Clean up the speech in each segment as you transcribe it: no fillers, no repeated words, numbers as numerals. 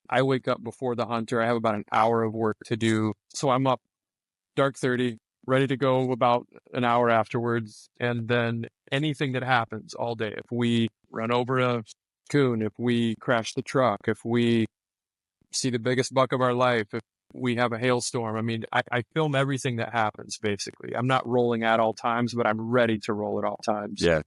I wake up before the hunter. I have about an hour of work to do. So I'm up dark 30, ready to go about an hour afterwards. And then anything that happens all day, if we run over a coon, if we crash the truck, if we see the biggest buck of our life, if we have a hailstorm, I mean, I film everything that happens, basically. I'm not rolling at all times, but I'm ready to roll at all times. Yeah.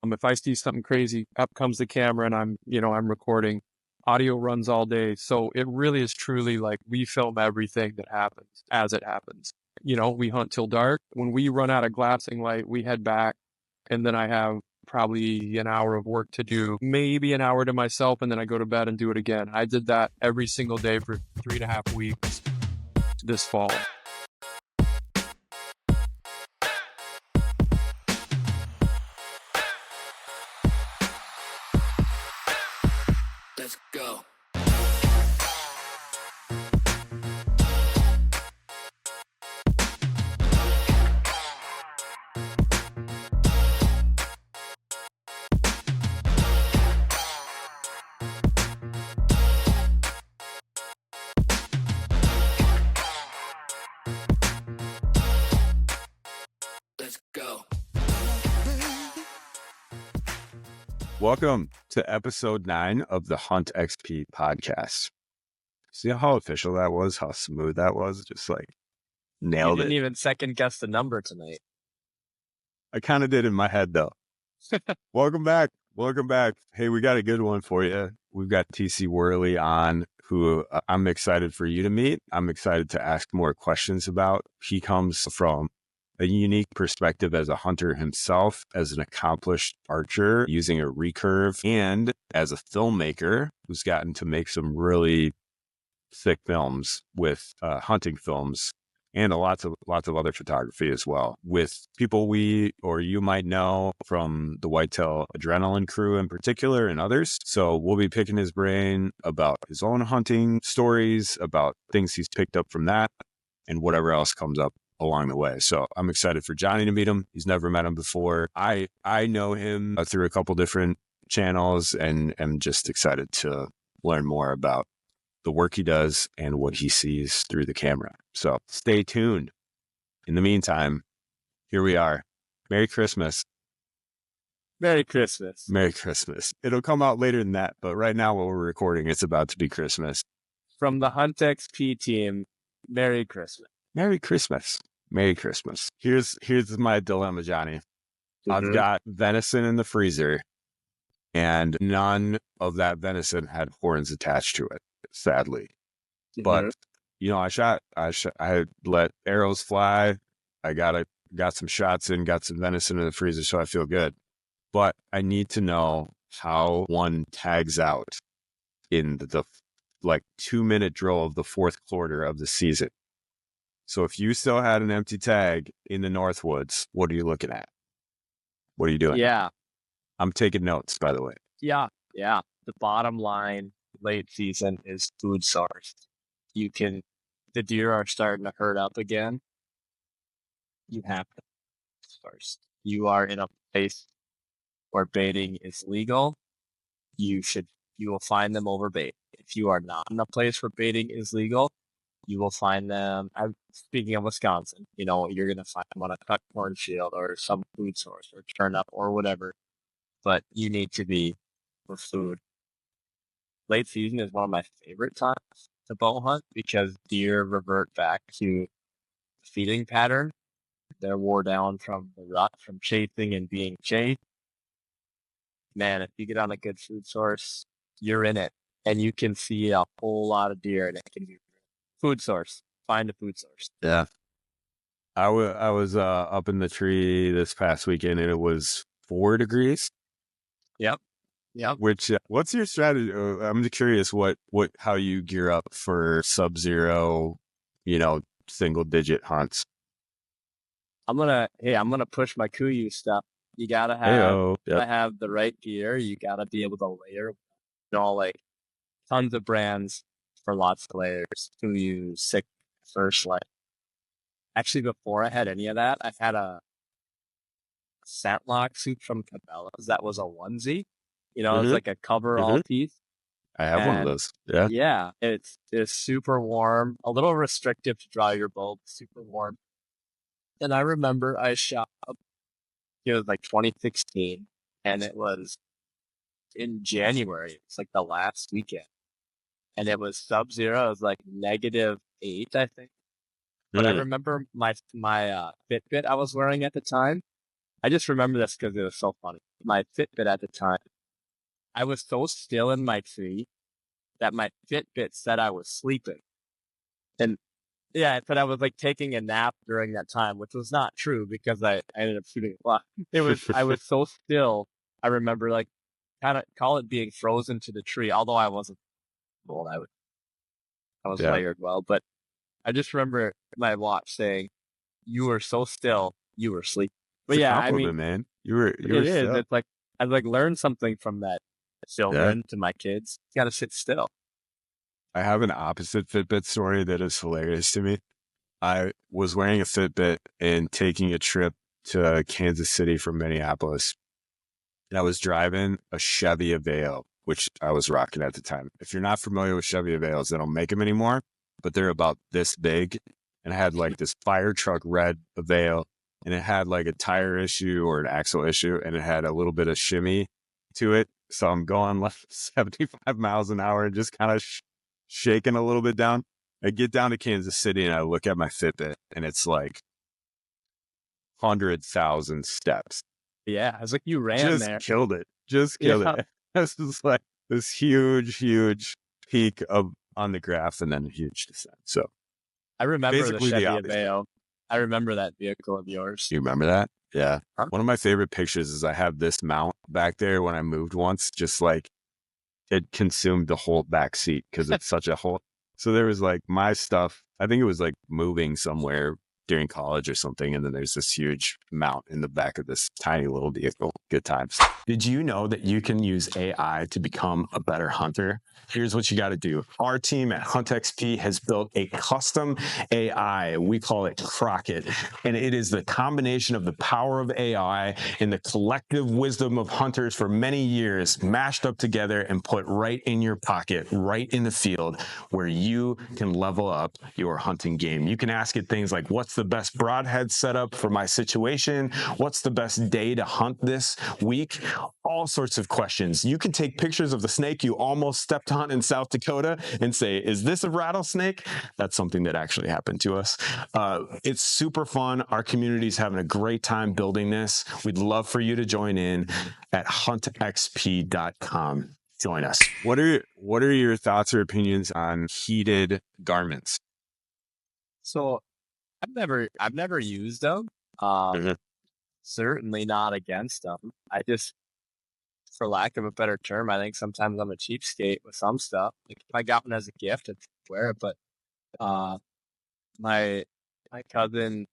If I see something crazy, up comes the camera and I'm recording. Audio runs all day. So it really is truly like we film everything that happens as it happens. We hunt till dark. When we run out of glassing light, we head back. And then I have probably an hour of work to do, maybe an hour to myself. And then I go to bed and do it again. I did that every single day for 3.5 weeks this fall. Let's go. Let's go. Welcome to episode 9 of the Huntxp podcast. See how official that was? How smooth that was? Just like nailed You it. didn't even second guess the number tonight. I kind of did in my head though. Welcome back. Welcome back. Hey, we got a good one for you. We've got TC Worley on, who I'm excited for you to meet. I'm excited to ask more questions about. He comes from a unique perspective as a hunter himself, as an accomplished archer using a recurve, and as a filmmaker who's gotten to make some really thick films with hunting films and lots of other photography as well, with people you might know from the Whitetail Adrenaline crew in particular and others. So we'll be picking his brain about his own hunting stories, about things he's picked up from that, and whatever else comes up along the way. So I'm excited for Jonny to meet him. He's never met him before. I know him through a couple different channels and am just excited to learn more about the work he does and what he sees through the camera. So stay tuned. In the meantime, here we are. Merry Christmas. Merry Christmas. Merry Christmas. It'll come out later than that, but right now while we're recording, it's about to be Christmas. From the Huntxp team, Merry Christmas. Merry Christmas. Merry Christmas. Here's my dilemma, Jonny. I've got venison in the freezer, and none of that venison had horns attached to it, sadly. But I let arrows fly. I got some shots in, got some venison in the freezer, so I feel good. But I need to know how one tags out in the 2-minute drill of the fourth quarter of the season. So if you still had an empty tag in the Northwoods, what are you looking at? What are you doing? Yeah. I'm taking notes, by the way. Yeah. The bottom line late season is food source. The deer are starting to herd up again. You have to first. You are in a place where baiting is legal. You will find them over bait. If you are not in a place where baiting is legal, you will find them. Speaking of Wisconsin, you're going to find them on a cut cornfield or some food source or turnip or whatever. But you need to be for food. Late season is one of my favorite times to bow hunt because deer revert back to feeding pattern. They're wore down from the rut, from chasing and being chased. Man, if you get on a good food source, you're in it. And you can see a whole lot of deer, and it can be food source. Find a food source. Yeah. I was up in the tree this past weekend, and it was 4 degrees. Yep. Which, what's your strategy? I'm just curious how you gear up for sub-zero, single digit hunts. I'm gonna push my Kuiu stuff. You gotta have the right gear. You gotta be able to layer, tons of brands for lots of layers. Kuiu, Sick, First Light. Actually, before I had any of that, I had a Scentlock suit from Cabela's that was a onesie. It was like a coverall piece. I have one of And those. Yeah. yeah, it's super warm, a little restrictive to dry your bulb, super warm. And I remember I shot, it was like 2016, and it was in January. It's like the last weekend, and it was sub-zero. It was like -8, I think. But I Mm. remember my Fitbit I was wearing at the time. I just remember this because it was so funny. My Fitbit at the time, I was so still in my tree that my Fitbit said I was sleeping. And yeah, it said I was like taking a nap during that time, which was not true because I ended up shooting a lot. I was so still. I remember like kind of call it being frozen to the tree, although I wasn't old. I was Yeah. layered well, but I just remember my watch saying, "You were so still, you were sleeping." But It's a yeah, I compliment, mean, man. You were it is. still. It's like I like learned something from that children to my kids. You got to sit still. I have an opposite Fitbit story that is hilarious to me. I was wearing a Fitbit and taking a trip to Kansas City from Minneapolis. And I was driving a Chevy Aveo, which I was rocking at the time. If you're not familiar with Chevy Aveos, they don't make them anymore, but they're about this big. And I had like this fire truck red Aveo, and it had like a tire issue or an axle issue, and it had a little bit of shimmy to it. So I'm going like 75 miles an hour and just kind of shaking a little bit down. I get down to Kansas City and I look at my Fitbit and it's like 100,000 steps. Yeah, I was like, you ran Just there. killed it. Just killed Yeah. it. This is like this huge peak of on the graph and then a huge descent. So I remember the basically the Chevy opposite. Aveo. I remember that vehicle of yours. You remember that? Yeah. Huh? One of my favorite pictures is I have this mount back there when I moved once, just like it consumed the whole back seat because it's such a whole. So there was like my stuff. I think it was like moving somewhere during college or something. And then there's this huge mount in the back of this tiny little vehicle. Good times. Did you know that you can use AI to become a better hunter? Here's what you got to do. Our team at Huntxp has built a custom AI. We call it Crockett. And it is the combination of the power of AI and the collective wisdom of hunters for many years mashed up together and put right in your pocket, right in the field where you can level up your hunting game. You can ask it things like, what's the best broadhead setup for my situation? What's the best day to hunt this week? All sorts of questions. You can take pictures of the snake you almost stepped on in South Dakota and say, is this a rattlesnake? That's something that actually happened to us. It's super fun. Our community is having a great time building this. We'd love for you to join in at huntxp.com. Join us. What are your thoughts or opinions on heated garments? So I've never used them. Certainly not against them. I just, for lack of a better term, I think sometimes I'm a cheapskate with some stuff. Like if I got one as a gift, I'd wear it. But my cousin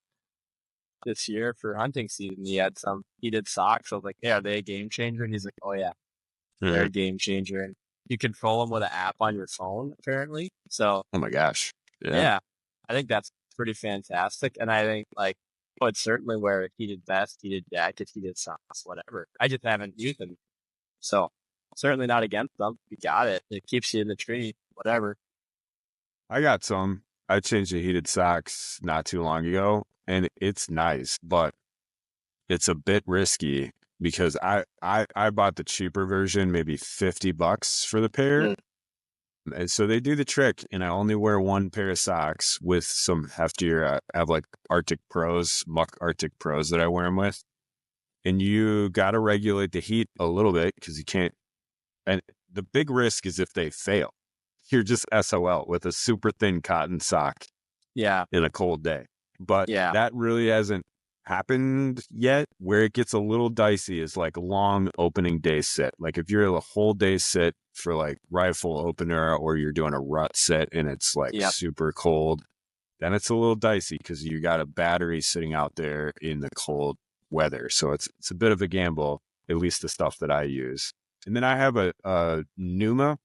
this year for hunting season, he had some heated socks. I was like, "Hey, are they a game changer?" And he's like, "Oh yeah, they're a game changer." And you control them with an app on your phone, apparently. So Oh my gosh. yeah, I think that's pretty fantastic. And I think like I would certainly wear a heated vest, heated jacket, heated socks, whatever. I just haven't used them. So certainly not against them. You got it. It keeps you in the tree, whatever. I got some. I changed the heated socks not too long ago and it's nice, but it's a bit risky because I bought the cheaper version, maybe $50 for the pair. And so they do the trick, and I only wear one pair of socks with some heftier. I have like Arctic Pros, Muck Arctic Pros that I wear them with. And you got to regulate the heat a little bit because you can't. And the big risk is if they fail, you're just SOL with a super thin cotton sock Yeah. in a cold day. But Yeah. that really hasn't happened yet. Where it gets a little dicey is like long opening day sit. Like if you're a whole day sit for like rifle opener or you're doing a rut sit and it's like super cold, then it's a little dicey because you got a battery sitting out there in the cold weather. So it's a bit of a gamble, at least the stuff that I use. And then I have a Numa.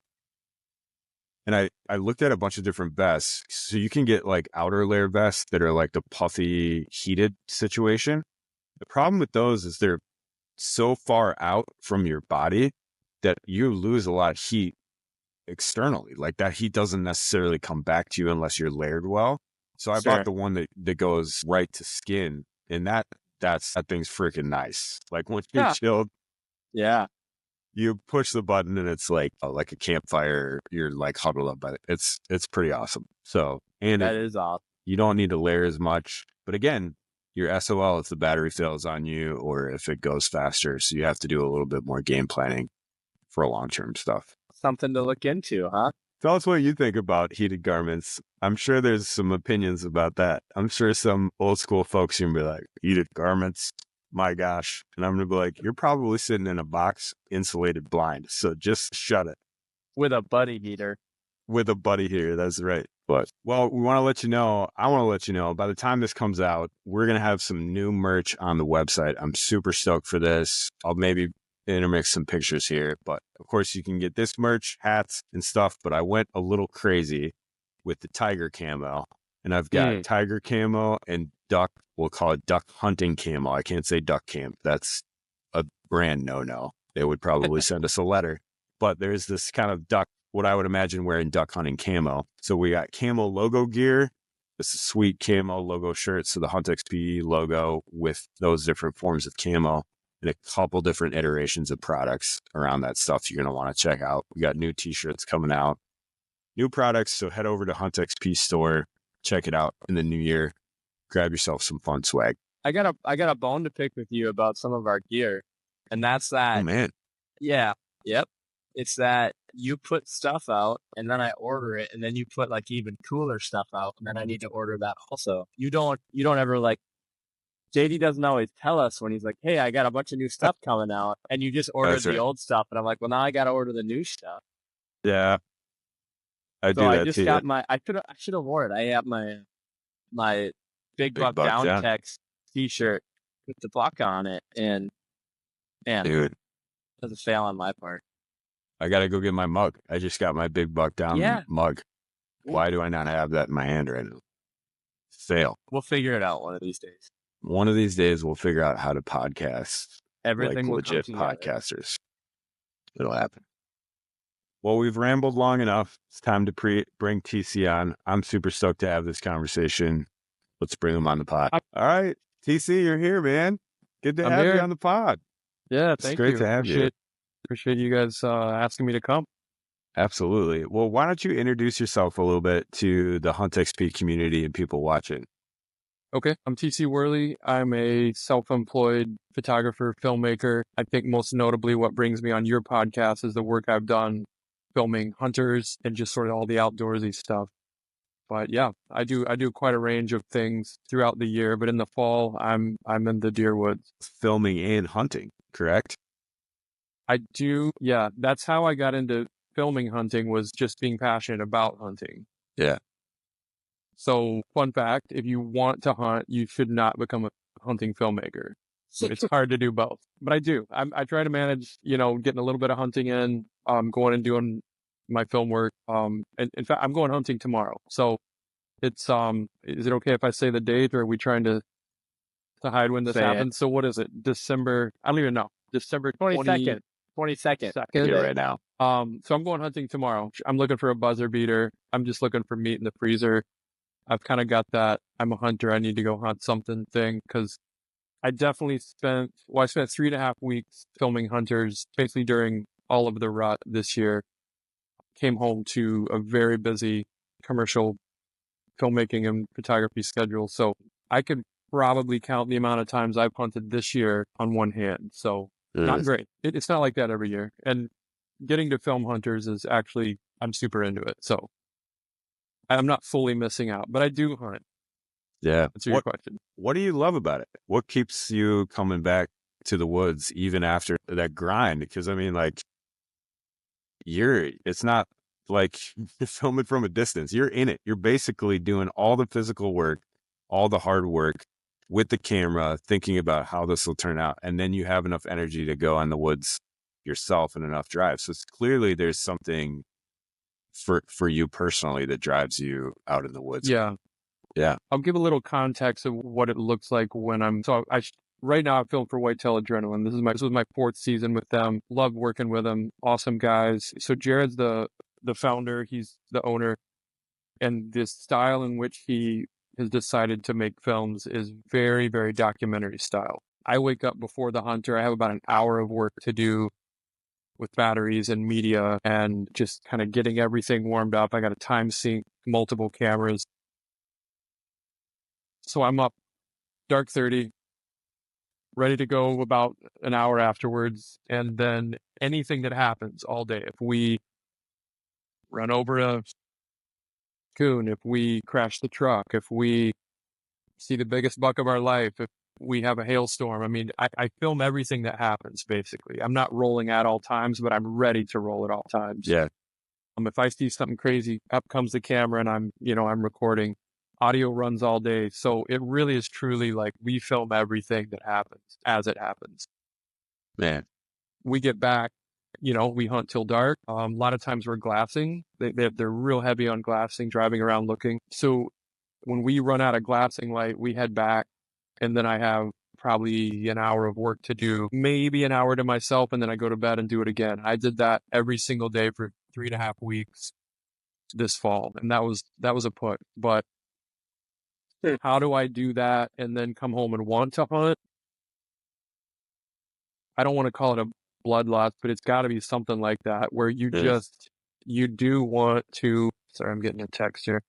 And I looked at a bunch of different vests. So you can get like outer layer vests that are like the puffy heated situation. The problem with those is they're so far out from your body that you lose a lot of heat externally. Like that heat doesn't necessarily come back to you unless you're layered well. So I Sure. bought the one that goes right to skin, and that thing's freaking nice. Like when you're Yeah. chilled, Yeah. you push the button and it's like a campfire. You're like huddled up by it. It's pretty awesome. So, and That is awesome. you don't need to layer as much. But again, your SOL if the battery fails on you or if it goes faster. So you have to do a little bit more game planning for long-term stuff. Something to look into, huh? Tell us what you think about heated garments. I'm sure there's some opinions about that. I'm sure some old school folks are going to be like, heated garments, my gosh. And I'm going to be like, you're probably sitting in a box insulated blind. So just shut it. With a buddy heater. With a buddy here, that's right. But, well, we want to let you know, I want to let you know, by the time this comes out, we're going to have some new merch on the website. I'm super stoked for this. I'll maybe intermix some pictures here, but of course you can get this merch, hats and stuff, but I went a little crazy with the tiger camo, and I've got tiger camo and duck, we'll call it duck hunting camo. I can't say duck cam. That's a brand no. They would probably send us a letter, but there's this kind of duck, what I would imagine wearing duck hunting camo. So we got camo logo gear. This is sweet camo logo shirts. So the Huntxp logo with those different forms of camo, and a couple different iterations of products around that stuff you're going to want to check out. We got new t-shirts coming out, new products. So head over to Huntxp store, check it out in the new year, grab yourself some fun swag. I got a bone to pick with you about some of our gear. And that's that. Oh man. Yeah. Yep. It's that you put stuff out and then I order it, and then you put like even cooler stuff out, and then I need to order that also. You don't ever like, JD doesn't always tell us when he's like, hey, I got a bunch of new stuff coming out, and you just ordered the old stuff. And I'm like, well, now I got to order the new stuff. Yeah. I do So that I just too. got I should have worn it. I have my Big Buck Down Text t-shirt with the buck on it. And man, dude, that's a fail on my part. I got to go get my mug. I just got my Big Buck Down mug. Why do I not have that in my hand right now? Fail. We'll figure it out one of these days. One of these days, we'll figure out how to podcast. Everything like legit podcasters. It'll happen. Well, we've rambled long enough. It's time to bring TC on. I'm super stoked to have this conversation. Let's bring him on the pod. All right. TC, you're here, man. Good to have you on the pod. Yeah, it's great to have you. Appreciate you guys asking me to come. Absolutely. Well, why don't you introduce yourself a little bit to the Huntxp community and people watching? Okay, I'm TC Worley. I'm a self-employed photographer, filmmaker. I think most notably what brings me on your podcast is the work I've done filming hunters and just sort of all the outdoorsy stuff. But yeah, I do quite a range of things throughout the year, but in the fall, I'm in the deer woods. Filming and hunting, correct? I do, yeah. That's how I got into filming hunting, was just being passionate about hunting. Yeah. So, fun fact, if you want to hunt, you should not become a hunting filmmaker. It's hard to do both, but I do. I try to manage, getting a little bit of hunting in, going and doing my film work. And in fact, I'm going hunting tomorrow. So it's, is it okay if I say the date, or are we trying to hide when this happens? So what is it? December, I don't even know. December 22nd. 22nd. Right now. So I'm going hunting tomorrow. I'm looking for a buzzer beater. I'm just looking for meat in the freezer. I've kind of got that I'm a hunter, I need to go hunt something thing, because I definitely spent 3.5 weeks filming hunters, basically during all of the rut this year. Came home to a very busy commercial filmmaking and photography schedule. So I could probably count the amount of times I've hunted this year on one hand. So not great. It's not like that every year. And getting to film hunters is actually, I'm super into it. So I'm not fully missing out, but I do hunt. Yeah. That's your question. What do you love about it? What keeps you coming back to the woods even after that grind? Because I mean, like, it's not like you're filming from a distance. You're in it. You're basically doing all the physical work, all the hard work with the camera, thinking about how this will turn out. And then you have enough energy to go on the woods yourself and enough drive. So it's clearly there's something for you personally that drives you out in the woods. Yeah. Yeah. I'll give a little context of what it looks like when right now I film for Whitetail Adrenaline. This was my 4th season with them. Love working with them. Awesome guys. So Jared's the the founder, he's the owner, and the style in which he has decided to make films is very, very documentary style. I wake up before the hunter. I have about an hour of work to do with batteries and media and just kind of getting everything warmed up. I got to time sync multiple cameras. So I'm up dark 30, ready to go about an hour afterwards. And then anything that happens all day, if we run over a coon, if we crash the truck, if we see the biggest buck of our life, if we have a hailstorm, I mean, I film everything that happens, basically. I'm not rolling at all times, but I'm ready to roll at all times. Yeah. If I see something crazy, up comes the camera and I'm recording. Audio runs all day. So it really is truly like we film everything that happens as it happens. Man. We get back, we hunt till dark. A lot of times we're glassing. They're real heavy on glassing, driving around looking. So when we run out of glassing light, we head back, and then I have probably an hour of work to do, maybe an hour to myself, and then I go to bed and do it again. I did that every single day for 3.5 weeks this fall, and that was a put. But how do I do that and then come home and want to hunt? I don't want to call it a bloodlust, but it's got to be something like that where you do want to. Sorry, I'm getting a text here.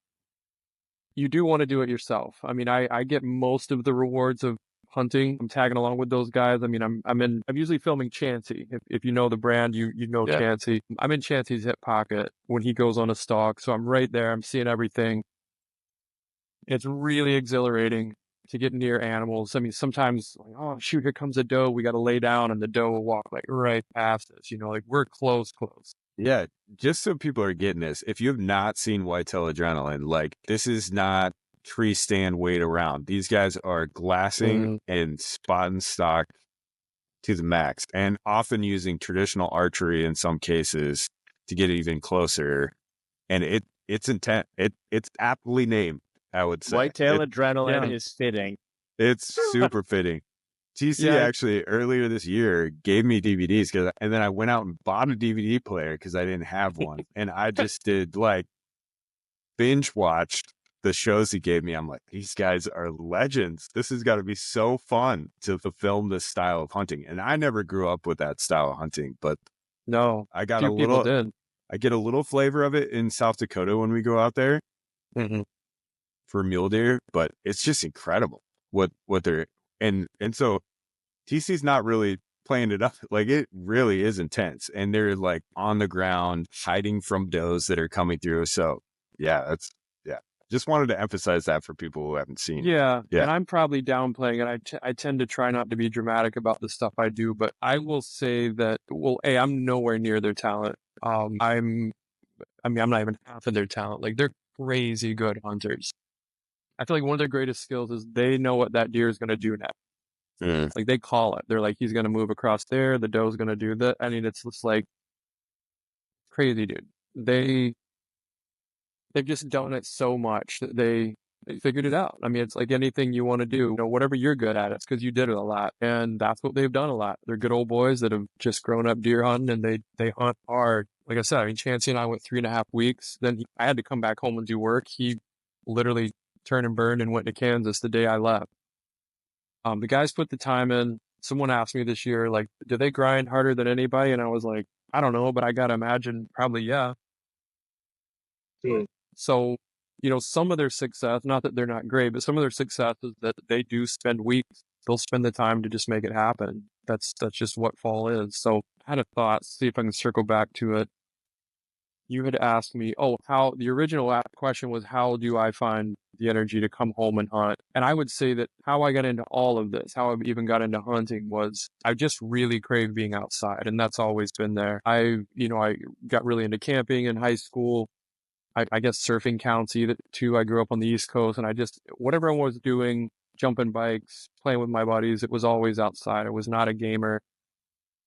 You do want to do it yourself. I mean, I get most of the rewards of hunting. I'm tagging along with those guys. I mean, I'm usually filming Chansey. If you know the brand, you know Chansey. I'm in Chansey's hip pocket when he goes on a stalk. So I'm right there. I'm seeing everything. It's really exhilarating to get near animals. I mean, sometimes, like, oh shoot, here comes a doe. We got to lay down, and the doe will walk like right past us. Like we're close. Yeah, just so people are getting this, if you have not seen Whitetail Adrenaline, like this is not tree stand wait around. These guys are glassing and spot and stock to the max, and often using traditional archery in some cases to get even closer. And it's intent. It's aptly named, I would say. Whitetail Adrenaline is fitting. It's super fitting. TC actually earlier this year gave me DVDs and then I went out and bought a DVD player because I didn't have one. And I just did like binge watched the shows he gave me. I'm like, these guys are legends. This has got to be so fun to film this style of hunting. And I never grew up with that style of hunting, but no, I got I get a little flavor of it in South Dakota when we go out there for mule deer, but it's just incredible what they're and so TC's not really playing it up. Like it really is intense, and they're like on the ground hiding from does that are coming through. So just wanted to emphasize that for people who haven't seen. Yeah. And I'm probably downplaying it. I tend to try not to be dramatic about the stuff I do, but I will say that, I'm nowhere near their talent. I'm not even half of their talent. Like they're crazy good hunters. I feel like one of their greatest skills is they know what that deer is going to do next. Like they call it. They're like, he's going to move across there. The doe's going to do that. I mean, it's just like crazy, dude. They've just done it so much that they figured it out. I mean, it's like anything you want to do, whatever you're good at, it's because you did it a lot. And that's what they've done a lot. They're good old boys that have just grown up deer hunting, and they hunt hard. Like I said, I mean, Chansey and I went 3.5 weeks. Then I had to come back home and do work. He literally turned and burned and went to Kansas the day I left. The guys put the time in. Someone asked me this year, like, do they grind harder than anybody? And I was like, I don't know, but I got to imagine probably, yeah. So, some of their success, not that they're not great, but some of their success is that they do spend weeks. They'll spend the time to just make it happen. That's just what fall is. So I had a thought, see if I can circle back to it. You had asked me, how the original question was, how do I find the energy to come home and hunt? And I would say that how I got into all of this, how I even got into hunting was I just really craved being outside. And that's always been there. I got really into camping in high school. I guess surfing counts either too. I grew up on the East Coast, and whatever I was doing, jumping bikes, playing with my buddies, it was always outside. I was not a gamer.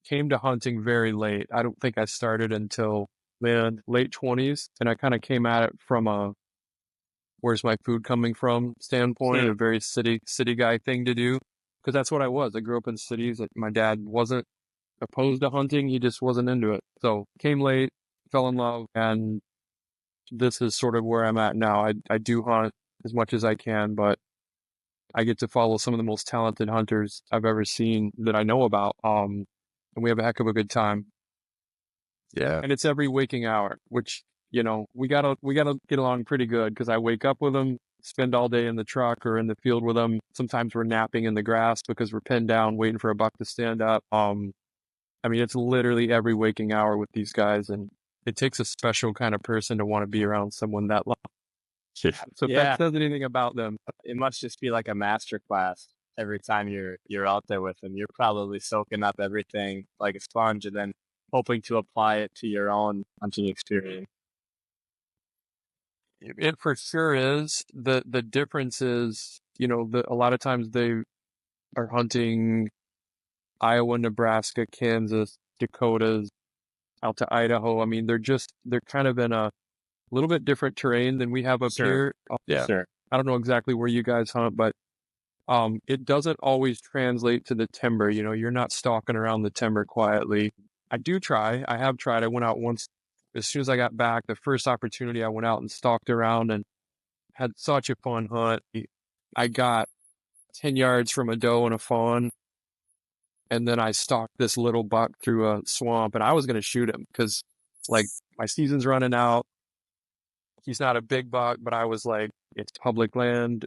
Came to hunting very late. I don't think I started until late 20s, and I kind of came at it from a where's my food coming from standpoint, a very city guy thing to do, because that's what I was. I grew up in cities. My dad wasn't opposed to hunting, he just wasn't into it. So came late, fell in love, and this is sort of where I'm at now. I do hunt as much as I can, but I get to follow some of the most talented hunters I've ever seen that I know about. And we have a heck of a good time. Yeah. And it's every waking hour, which, we gotta get along pretty good, because I wake up with them, spend all day in the truck or in the field with them. Sometimes we're napping in the grass because we're pinned down waiting for a buck to stand up. It's literally every waking hour with these guys, and it takes a special kind of person to want to be around someone that long. So if that says anything about them, it must just be like a master class every time you're out there with them. You're probably soaking up everything like a sponge and then hoping to apply it to your own hunting experience. it for sure is. The difference is, a lot of times they are hunting Iowa, Nebraska, Kansas, Dakotas, out to Idaho. They're kind of in a little bit different terrain than we have up here. Yeah. Sure. I don't know exactly where you guys hunt, but it doesn't always translate to the timber. You're not stalking around the timber quietly. I have tried. I went out once as soon as I got back. The first opportunity, I went out and stalked around and had such a fun hunt. I got 10 yards from a doe and a fawn, and then I stalked this little buck through a swamp, and I was going to shoot him because, like, my season's running out. He's not a big buck, but I was like, it's public land.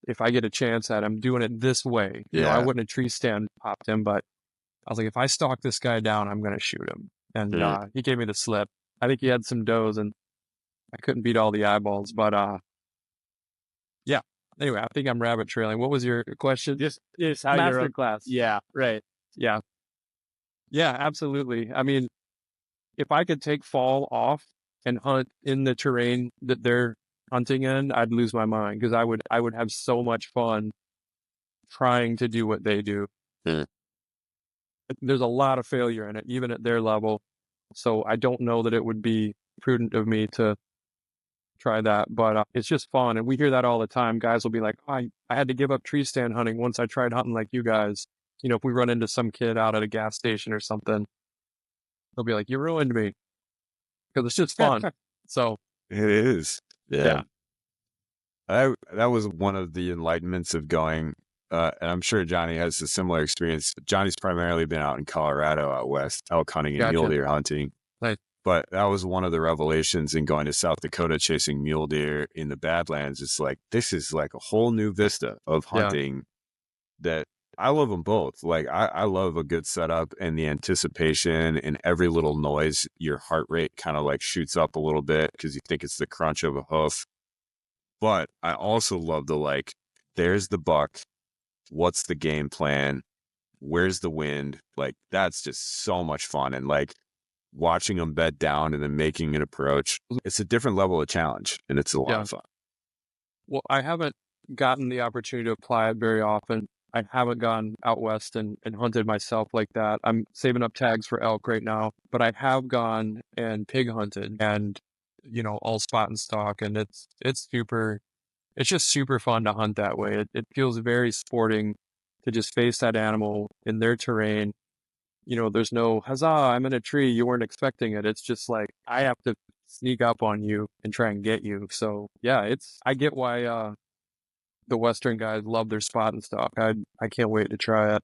If I get a chance at him, doing it this way, I wouldn't have tree stand popped him, but I was like, if I stalk this guy down, I'm going to shoot him. And he gave me the slip. I think he had some does, and I couldn't beat all the eyeballs, but yeah. Anyway, I think I'm rabbit trailing. What was your question? Just how Master class. Yeah, right. Yeah. Yeah, absolutely. If I could take fall off and hunt in the terrain that they're hunting in, I'd lose my mind, because I would have so much fun trying to do what they do. There's a lot of failure in it, even at their level. So I don't know that it would be prudent of me to try that, but it's just fun. And we hear that all the time. Guys will be like, I had to give up tree stand hunting once I tried hunting like you guys. If we run into some kid out at a gas station or something, they'll be like, you ruined me, because it's just fun. So It is. yeah. That was one of the enlightenments of going, and I'm sure Jonny has a similar experience. Johnny's primarily been out in Colorado, out west, elk hunting and mule deer hunting. Nice. But that was one of the revelations in going to South Dakota chasing mule deer in the Badlands. It's like, this is like a whole new vista of hunting that I love them both. Like, I love a good setup and the anticipation and every little noise. Your heart rate kind of like shoots up a little bit because you think it's the crunch of a hoof. But I also love the, like, there's the buck. What's the game plan? Where's the wind? Like, that's just so much fun. And like watching them bed down and then making an approach, it's a different level of challenge, and it's a lot of fun. Well, I haven't gotten the opportunity to apply it very often. I haven't gone out west and hunted myself like that. I'm saving up tags for elk right now, but I have gone and pig hunted, and all spot and stalk, and it's just super fun to hunt that way. It feels very sporting to just face that animal in their terrain. There's no huzzah, I'm in a tree, you weren't expecting it. It's just like, I have to sneak up on you and try and get you. So yeah, I get why the Western guys love their spot and stalk. I can't wait to try it.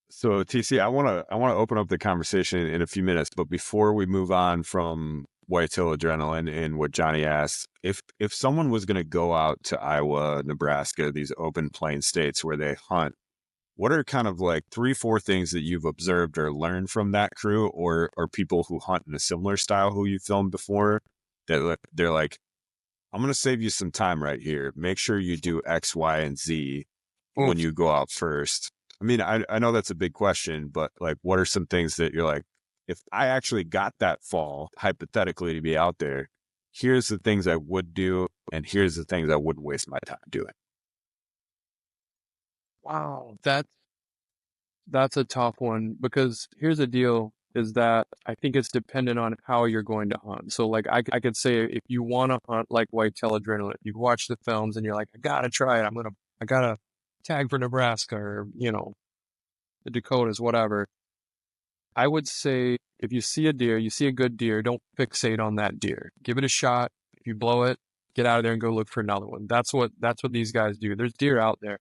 So TC, I want to open up the conversation in a few minutes, but before we move on from Whitetail Adrenaline and what Jonny asked, if someone was going to go out to Iowa, Nebraska, these open plain states where they hunt, what are kind of like 3-4 things that you've observed or learned from that crew, or people who hunt in a similar style who you filmed before, that they're like, I'm going to save you some time right here. Make sure you do X, Y, and Z when you go out first. I know that's a big question, but like, what are some things that you're like, if I actually got that fall, hypothetically, to be out there, here's the things I would do, and here's the things I wouldn't waste my time doing? Wow, that's a tough one, because here's the deal, is that I think it's dependent on how you're going to hunt. So like, I could say, if you want to hunt like Whitetail Adrenaline, you watch the films and you're like, I gotta try it. I gotta tag for Nebraska, or the Dakotas, whatever. I would say if you see a deer, you see a good deer, don't fixate on that deer. Give it a shot. If you blow it, get out of there and go look for another one. That's what these guys do. There's deer out there.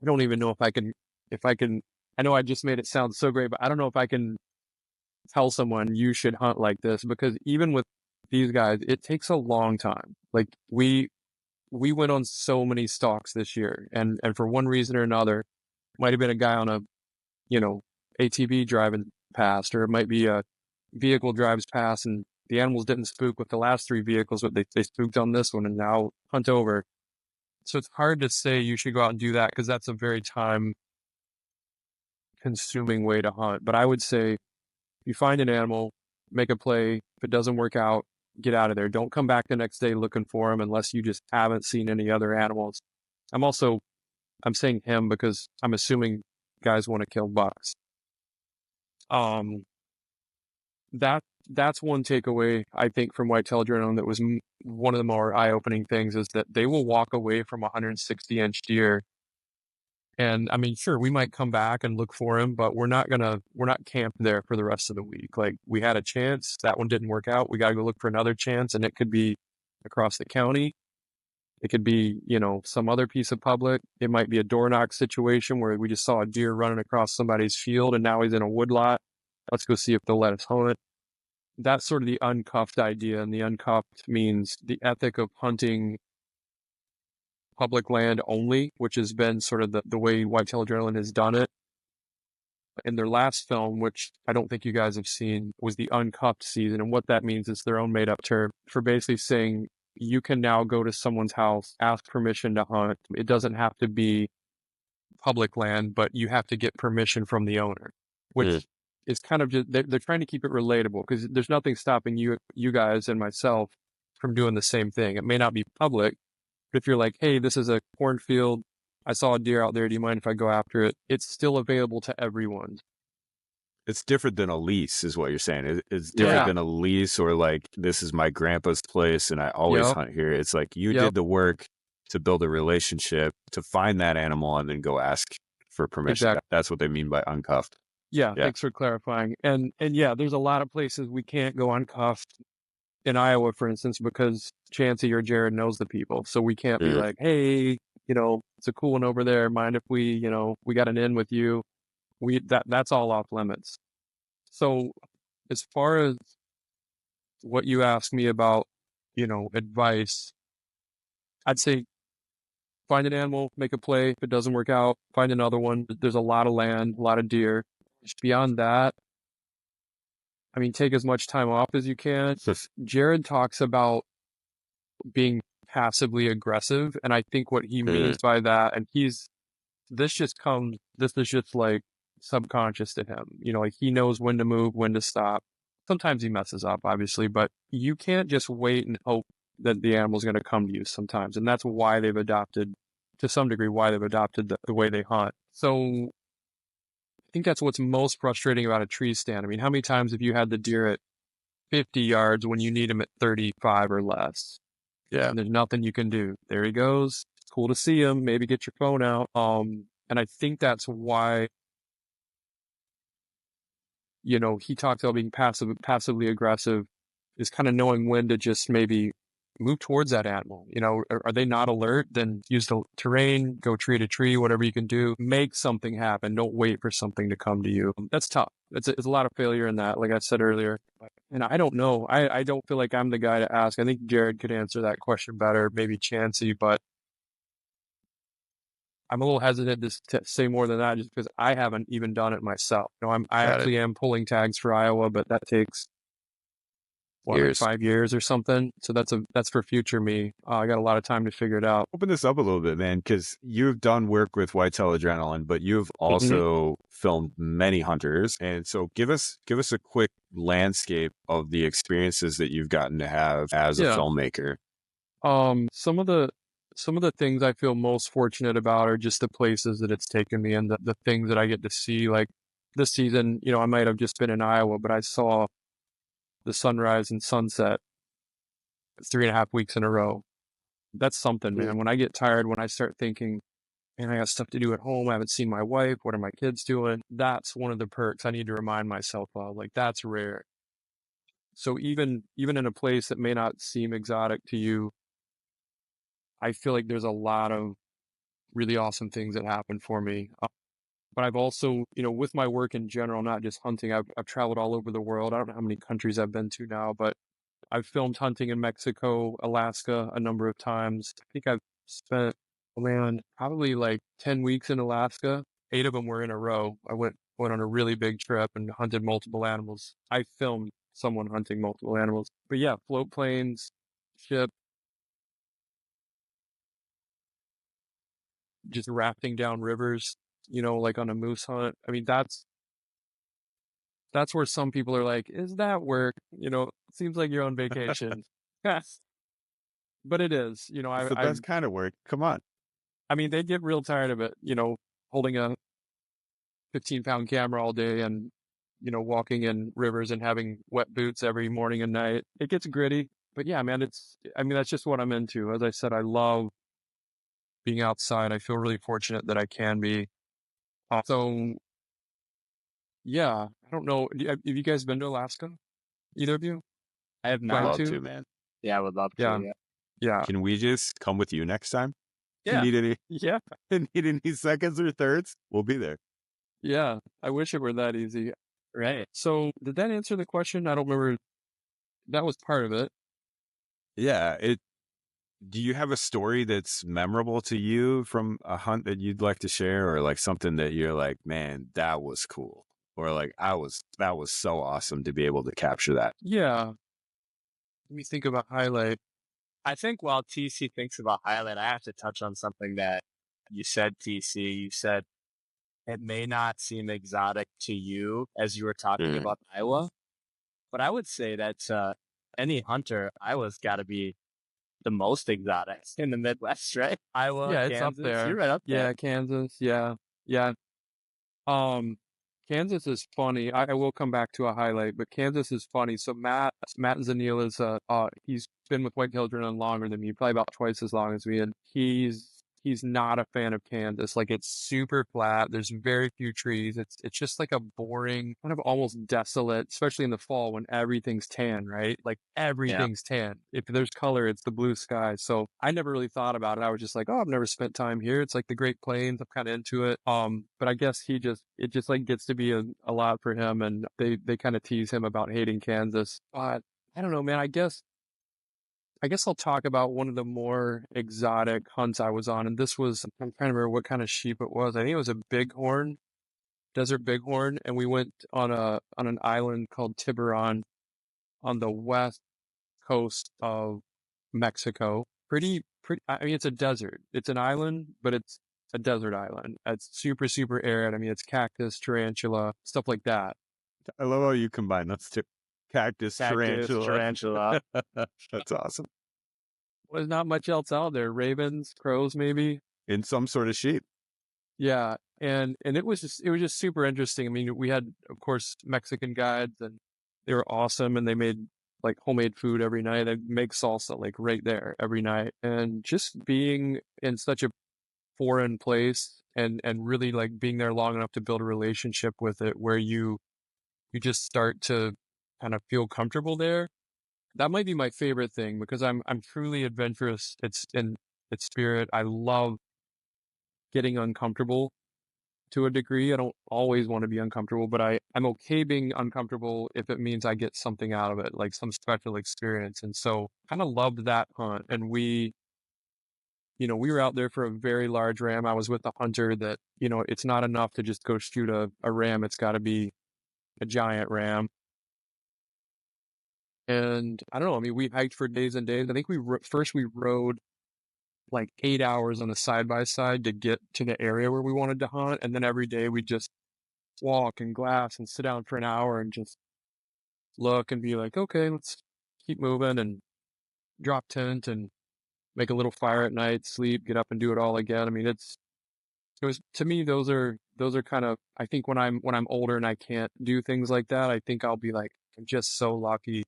I don't even know if I can, I know I just made it sound so great, but I don't know if I can tell someone you should hunt like this, because even with these guys, it takes a long time. Like we went on so many stalks this year, and for one reason or another, might have been a guy on a, ATV driving past, or it might be a vehicle drives past and the animals didn't spook with the last 3 vehicles, but they spooked on this one and now hunt over. So it's hard to say you should go out and do that, because that's a very time consuming way to hunt. But I would say you find an animal, make a play. If it doesn't work out, get out of there. Don't come back the next day looking for him unless you just haven't seen any other animals. I'm saying him because I'm assuming guys want to kill bucks. That's one takeaway I think from Whitetail Adrenaline that was one of the more eye-opening things, is that they will walk away from a 160-inch deer. And I mean, sure, we might come back and look for him, but we're not camped there for the rest of the week. Like, we had a chance, that one didn't work out. We got to go look for another chance, and it could be across the county. It could be, some other piece of public. It might be a door knock situation where we just saw a deer running across somebody's field and now he's in a woodlot. Let's go see if they'll let us hunt. That's sort of the uncuffed idea. And the uncuffed means the ethic of hunting public land only, which has been sort of the way Whitetail Adrenaline has done it. In their last film, which I don't think you guys have seen, was the uncuffed season. And what that means is their own made up term for basically saying you can now go to someone's house, ask permission to hunt. It doesn't have to be public land, but you have to get permission from the owner, which is kind of just, they're trying to keep it relatable, because there's nothing stopping you guys and myself from doing the same thing. It may not be public, but if you're like, hey, this is a cornfield, I saw a deer out there, do you mind if I go after it? It's still available to everyone. It's different than a lease, is what you're saying. It's different than a lease, or like, this is my grandpa's place and I always hunt here. It's like you did the work to build a relationship, to find that animal, and then go ask for permission. Exactly. That's what they mean by uncuffed. Yeah, thanks for clarifying. And yeah, there's a lot of places we can't go uncuffed in Iowa, for instance, because Chancey or Jared knows the people. So we can't be like, hey, it's a cool one over there. Mind if we, we got an in with you? That's all off limits. So as far as what you asked me about, advice, I'd say find an animal, make a play. If it doesn't work out, find another one. There's a lot of land, a lot of deer. Beyond that, I mean, take as much time off as you can. Jared talks about being passively aggressive, and I think what he means by that, and this is just like subconscious to him. Like, he knows when to move, when to stop. Sometimes he messes up, obviously, but you can't just wait and hope that the animal's going to come to you sometimes. And that's why they've adopted, to some degree, the way they hunt. So I think that's what's most frustrating about a tree stand. I mean, how many times have you had the deer at 50 yards when you need him at 35 or less? Yeah. And there's nothing you can do. There he goes. It's cool to see him. Maybe get your phone out. And I think that's why, he talks about being passively aggressive, is kind of knowing when to just maybe move towards that animal. Are they not alert? Then use the terrain, go tree to tree, whatever you can do, make something happen. Don't wait for something to come to you. That's tough. It's a lot of failure in that, like I said earlier. And I don't know. I don't feel like I'm the guy to ask. I think Jared could answer that question better, maybe Chancey, but I'm a little hesitant to say more than that, just because I haven't even done it myself. I actually am pulling tags for Iowa, but that takes like 5 years or something. So that's for future me. I got a lot of time to figure it out. Open this up a little bit, man, because you've done work with Whitetail Adrenaline, but you've also filmed many hunters. And so give us a quick landscape of the experiences that you've gotten to have as a filmmaker. Some of the things I feel most fortunate about are just the places that it's taken me, and the things that I get to see. Like this season, I might have just been in Iowa, but I saw the sunrise and sunset 3.5 weeks in a row. That's something, man. When I get tired, when I start thinking, and I got stuff to do at home. I haven't seen my wife. What are my kids doing? That's one of the perks I need to remind myself of. Like, that's rare. So even in a place that may not seem exotic to you, I feel like there's a lot of really awesome things that happen for me. But I've also, with my work in general, not just hunting, I've traveled all over the world. I don't know how many countries I've been to now, but I've filmed hunting in Mexico, Alaska a number of times. I think I've spent, probably like 10 weeks in Alaska. 8 of them were in a row. I went on a really big trip and hunted multiple animals. I filmed someone hunting multiple animals. But yeah, float planes, ship, just rafting down rivers, like on a moose hunt. I mean, that's where some people are like, is that work? It seems like you're on vacation. But it is, It's the best kind of work. Come on. I mean, they get real tired of it, holding a 15-pound camera all day and, walking in rivers and having wet boots every morning and night. It gets gritty, but yeah, man, that's just what I'm into. As I said, I love being outside. I feel really fortunate that I can be. So yeah, I don't know. Have you guys been to Alaska? Either of you? I have Plan I'd not. love to? to, man. Yeah, I would love Yeah. to. Yeah. Yeah. Can we just come with you next time? Yeah. Need any Yeah. need any seconds or thirds? We'll be there. Yeah. I wish it were that easy. Right. So did that answer the question? I don't remember. That was part of it. Yeah. Do you have a story that's memorable to you from a hunt that you'd like to share, or like something that you're like, man, that was cool, or like that was so awesome to be able to capture that? Yeah. Let me think of a highlight. I think while TC thinks about highlight, I have to touch on something that you said, TC. You said it may not seem exotic to you as you were talking about Iowa, but I would say that any hunter, Iowa's got to be the most exotic in the Midwest, right? Iowa, Yeah, it's up Kansas, there. you're right up there. Yeah, Kansas. Yeah. Yeah. Kansas is funny. I will come back to a highlight, but Kansas is funny. So Matt Zanil is he's been with Whitetail Adrenaline longer than me, probably about twice as long as me, and he's not a fan of Kansas. Like, it's super flat. There's very few trees. It's just like a boring, kind of almost desolate, especially in the fall when everything's tan, right? Like, everything's tan. If there's color, it's the blue sky. So I never really thought about it. I was just like, oh, I've never spent time here. It's like the Great Plains. I'm kind of into it. But I guess it just like gets to be a lot for him, and they kind of tease him about hating Kansas. But I don't know, man. I guess I'll talk about one of the more exotic hunts I was on, and this was, I'm trying to remember what kind of sheep it was. I think it was a bighorn, desert bighorn, and we went on an island called Tiburon on the west coast of Mexico. Pretty. I mean, it's a desert. It's an island, but it's a desert island. It's super, super arid. I mean, it's cactus, tarantula, stuff like that. I love how you combine those two. Cactus, tarantula. tarantula. That's awesome. There's not much else out there. Ravens, crows, maybe. In some sort of sheep. Yeah, and it was just super interesting. I mean, we had, of course, Mexican guides, and they were awesome, and they made like homemade food every night. They make salsa like right there every night, and just being in such a foreign place and really like being there long enough to build a relationship with it, where you just start to kind of feel comfortable there. That might be my favorite thing, because I'm truly adventurous. It's in its spirit. I love getting uncomfortable to a degree. I don't always want to be uncomfortable, but I'm okay being uncomfortable if it means I get something out of it, like some special experience. And so kind of loved that hunt. And we were out there for a very large ram. I was with a hunter that, it's not enough to just go shoot a ram. It's got to be a giant ram. And I don't know. I mean, we hiked for days and days. I think we rode like 8 hours on a side-by-side to get to the area where we wanted to hunt. And then every day we just walk and glass and sit down for an hour and just look and be like, okay, let's keep moving, and drop tent and make a little fire at night, sleep, get up and do it all again. I mean, it was, to me, those are kind of, I think when I'm older and I can't do things like that, I think I'll be like, I'm just so lucky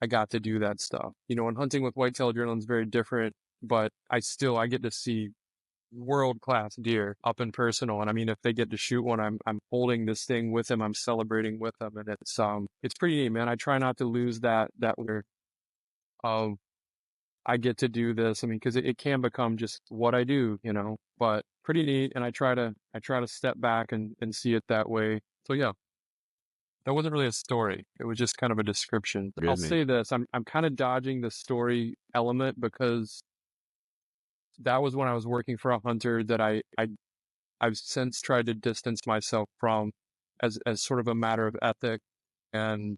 I got to do that stuff. And hunting with Whitetail Adrenaline is very different, but I get to see world-class deer up and personal. And I mean, if they get to shoot one, I'm holding this thing with them. I'm celebrating with them. And it's pretty neat, man. I try not to lose that where of I get to do this. I mean, because it can become just what I do, but pretty neat. And I try to step back and see it that way. So yeah, that wasn't really a story. It was just kind of a description. I'll say this, I'm kind of dodging the story element because that was when I was working for a hunter that I've since tried to distance myself from as sort of a matter of and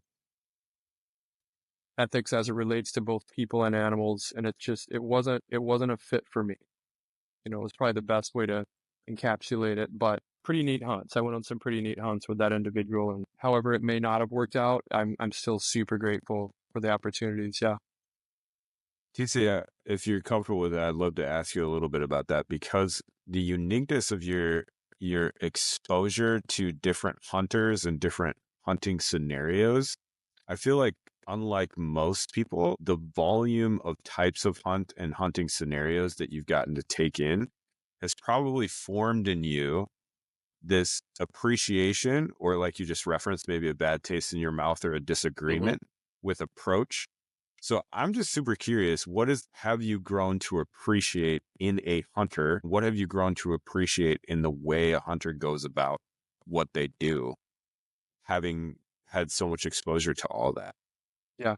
ethics as it relates to both people and animals. And it wasn't a fit for me. It was probably the best way to encapsulate it, but pretty neat hunts. I went on some pretty neat hunts with that individual, and however it may not have worked out, I'm still super grateful for the opportunities. Yeah. TC, if you're comfortable with it, I'd love to ask you a little bit about that, because the uniqueness of your exposure to different hunters and different hunting scenarios, I feel like unlike most people, the volume of types of hunt and hunting scenarios that you've gotten to take in has probably formed in you this appreciation, or like you just referenced, maybe a bad taste in your mouth or a disagreement with approach. So I'm just super curious, have you grown to appreciate in a hunter? What have you grown to appreciate in the way a hunter goes about what they do, having had so much exposure to all that? Yeah.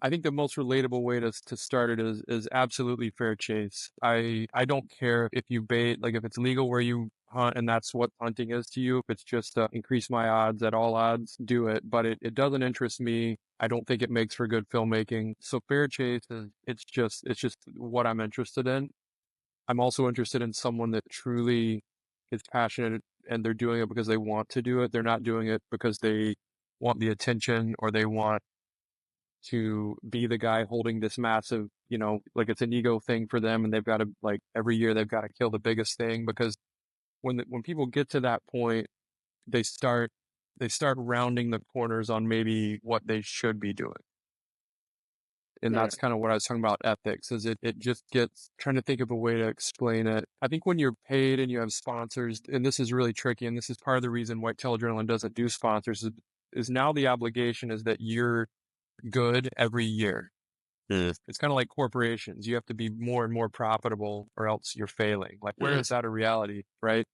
I think the most relatable way to start it is absolutely fair chase. I don't care if you bait, like if it's legal where you hunt and that's what hunting is to you. If it's just increase my odds at all odds, do it. But it doesn't interest me. I don't think it makes for good filmmaking. So fair chase it's just what I'm interested in. I'm also interested in someone that truly is passionate and they're doing it because they want to do it. They're not doing it because they want the attention or they want to be the guy holding this massive, like it's an ego thing for them. And they've got to, like, every year they've got to kill the biggest thing, because when people get to that point, they start rounding the corners on maybe what they should be doing. And that's kind of what I was talking about ethics, is it just gets, trying to think of a way to explain it. I think when you're paid and you have sponsors, and this is really tricky, and this is part of the reason Whitetail Adrenaline doesn't do sponsors, is now the obligation is that you're good every year. It's kind of like corporations. You have to be more and more profitable or else you're failing. Like, where is that a reality, right?